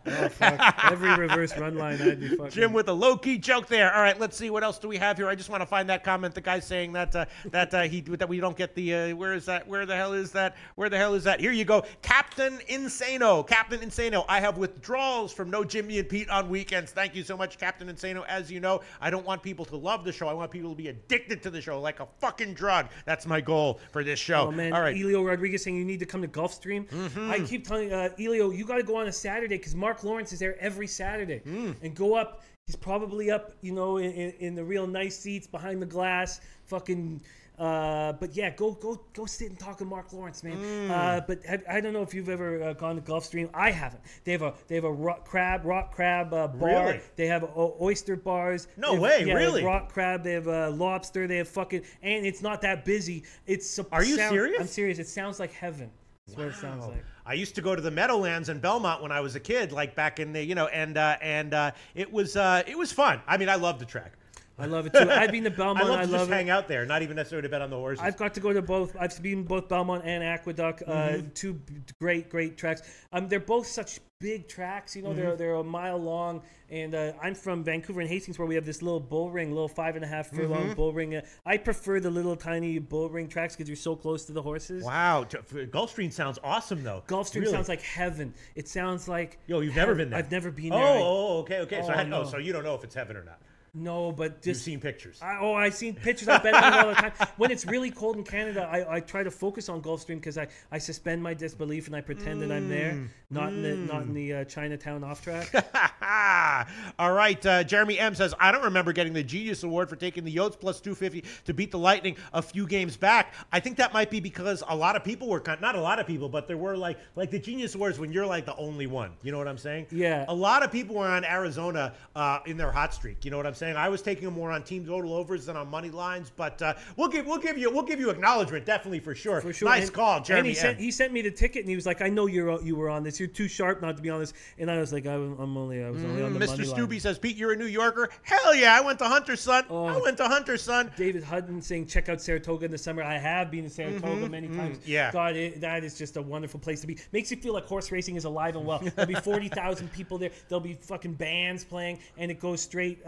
be, oh, fuck. Every reverse run line, I'd be fucking. Jim with a low-key joke there. All right, let's see what else do we have here. I just want to find that comment. The guy saying that we don't get the where is that? Where the hell is that? Where the hell is that? Here you go, Captain Insano. Captain Insano. I have withdrawals from No Jimmy and Pete on weekends. Thank you so much, Captain Insano. As you know, I don't want people to love the show. I want people to be addicted to the show like a fucking drug. That's my goal for this show. Oh man, all right. Elio Rodriguez saying you need to come to Gulfstream. I keep telling Elio, you got to go on a Saturday because Mark Lawrence is there every Saturday and go up. He's probably up, in the real nice seats behind the glass, fucking. But yeah, go sit and talk to Mark Lawrence, man. But I don't know if you've ever gone to Gulfstream. I haven't. They have a rock crab bar. Really? They have oyster bars. No way, yeah, really? They have rock crab. They have lobster. They have fucking, and it's not that busy. Are you serious? I'm serious. It sounds like heaven. That's what it sounds like. I used to go to the Meadowlands in Belmont when I was a kid, like back in the, and it was fun. I mean, I love the track. I love it too. I've been to Belmont. I love to just hang out there, not even necessarily to bet on the horses. I've got to go to both. I've been both Belmont and Aqueduct. Two great tracks. They're both such big tracks. They're a mile long. And I'm from Vancouver and Hastings, where we have this little bull ring, little 5.5 furlong bull ring. I prefer the little tiny bull ring tracks because you're so close to the horses. Wow, Gulfstream sounds awesome though. Gulfstream sounds like heaven. It sounds like you've never been there. I've never been there. Okay. Oh, so you don't know if it's heaven or not. No, but just you've seen pictures. I've seen pictures. I bet on it all the time. When it's really cold in Canada, I try to focus on Gulfstream because I suspend my disbelief and I pretend that I'm there, not in the Chinatown off track. All right, Jeremy M says, I don't remember getting the Genius Award for taking the Yotes plus 250 to beat the Lightning a few games back. I think that might be because a lot of people were not a lot of people, but there were like the Genius Awards when you're like the only one. You know what I'm saying? Yeah. A lot of people were on Arizona in their hot streak. You know what I'm saying? I was taking them more on team total overs than on money lines, but we'll give you acknowledgement definitely for sure. For sure. Nice call, Jeremy. And he sent me the ticket and he was like, I know you were on this. You're too sharp not to be on this. And I was like, I was only on the money line. Mr. Stubby says, Pete, you're a New Yorker. Hell yeah, I went to Hunter's son. David Hutton saying, check out Saratoga in the summer. I have been to Saratoga many times. Yeah. God, that is just a wonderful place to be. Makes you feel like horse racing is alive and well. There'll be 40,000 people there. There'll be fucking bands playing, and it goes straight.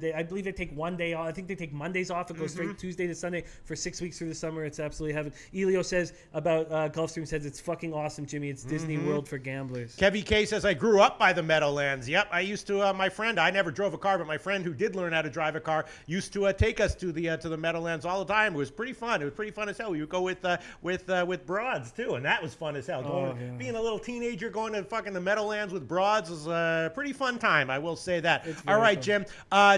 I believe they take one day off. I think they take Mondays off. It goes straight Tuesday to Sunday for 6 weeks through the summer. It's absolutely heaven. Elio says about Gulfstream, says it's fucking awesome, Jimmy. It's Disney World for gamblers. Kevy K says, I grew up by the Meadowlands. Yep, I used to. My friend, I never drove a car, but my friend who did learn how to drive a car used to take us to the Meadowlands all the time. It was pretty fun. It was pretty fun as hell. We would go with broads too, and that was fun as hell. Being a little teenager going to fucking the Meadowlands with broads was a pretty fun time. I will say that. All right, fun.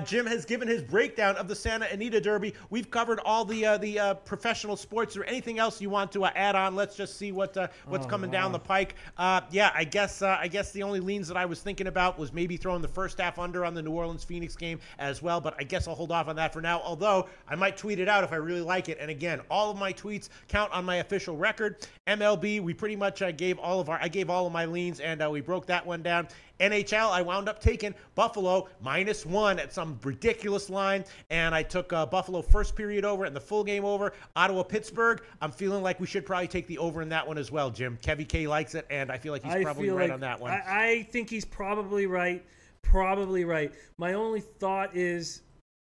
Jim. Jim has given his breakdown of the Santa Anita Derby. We've covered all the professional sports. Or anything else you want to add on? Let's just see what's coming down the pike. I guess the only leans that I was thinking about was maybe throwing the first half under on the New Orleans Phoenix game as well. But I guess I'll hold off on that for now. Although I might tweet it out if I really like it. And again, all of my tweets count on my official record. MLB, we pretty much gave all of my leans, and we broke that one down. NHL, I wound up taking Buffalo -1 at some ridiculous line, and I took Buffalo first period over and the full game over. Ottawa, Pittsburgh, I'm feeling like we should probably take the over in that one as well, Jim. Kevy K likes it, and I feel like he's probably right on that one. I think he's probably right. Probably right. My only thought is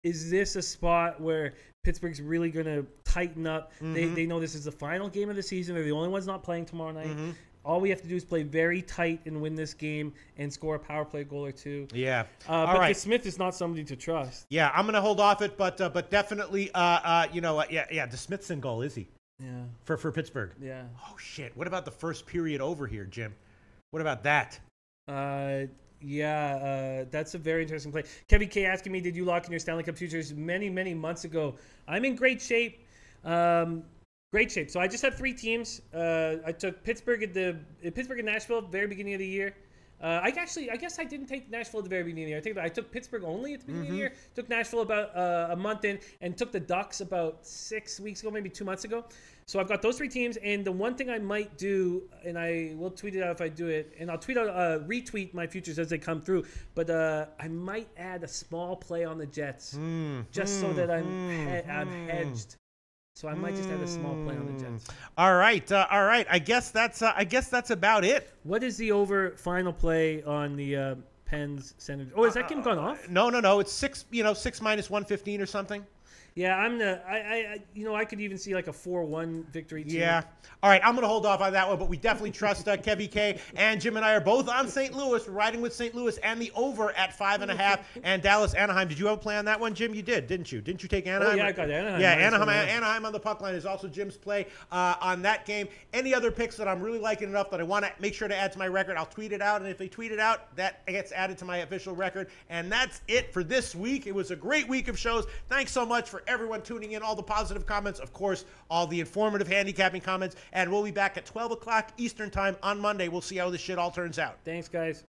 this a spot where Pittsburgh's really going to tighten up? They know this is the final game of the season. They're the only ones not playing tomorrow night. All we have to do is play very tight and win this game and score a power play goal or two. Yeah. But right. Smith is not somebody to trust. Yeah, I'm going to hold off it, but definitely, the Smithson goal, is he? Yeah. For Pittsburgh. Yeah. Oh, shit. What about the first period over here, Jim? What about that? That's a very interesting play. Kevin K asking me, did you lock in your Stanley Cup futures many, many months ago? I'm in great shape. Great shape. So I just have 3 teams. I took Pittsburgh and Nashville at the very beginning of the year. I guess I didn't take Nashville at the very beginning of the year. I took Pittsburgh only at the beginning of the year. Took Nashville about a month in, and took the Ducks about 6 weeks ago, maybe 2 months ago. So I've got those 3 teams, and the one thing I might do, and I will tweet it out if I do it, and I'll retweet my futures as they come through. But I might add a small play on the Jets, just so that I'm hedged. So I might just add a small play on the Jets. All right. I guess that's about it. What is the over final play on the Pens Senators? Oh, is that game gone off? No. It's 6 minus 115 or something. Yeah, I could even see like a 4-1 victory too. Yeah. All right, I'm going to hold off on that one, but we definitely trust Kevy K and Jim and I are both on St. Louis. We're riding with St. Louis and the over at 5.5 and Dallas Anaheim. Did you have a play on that one, Jim? You did, didn't you? Didn't you take Anaheim? Oh, yeah, I got Anaheim. Yeah, Anaheim on the puck line is also Jim's play on that game. Any other picks that I'm really liking enough that I want to make sure to add to my record, I'll tweet it out, and if they tweet it out, that gets added to my official record. And that's it for this week. It was a great week of shows. Thanks so much for everyone tuning in, all the positive comments, of course, all the informative handicapping comments, and we'll be back at 12 o'clock Eastern time on Monday. We'll see how this shit all turns out. Thanks, guys.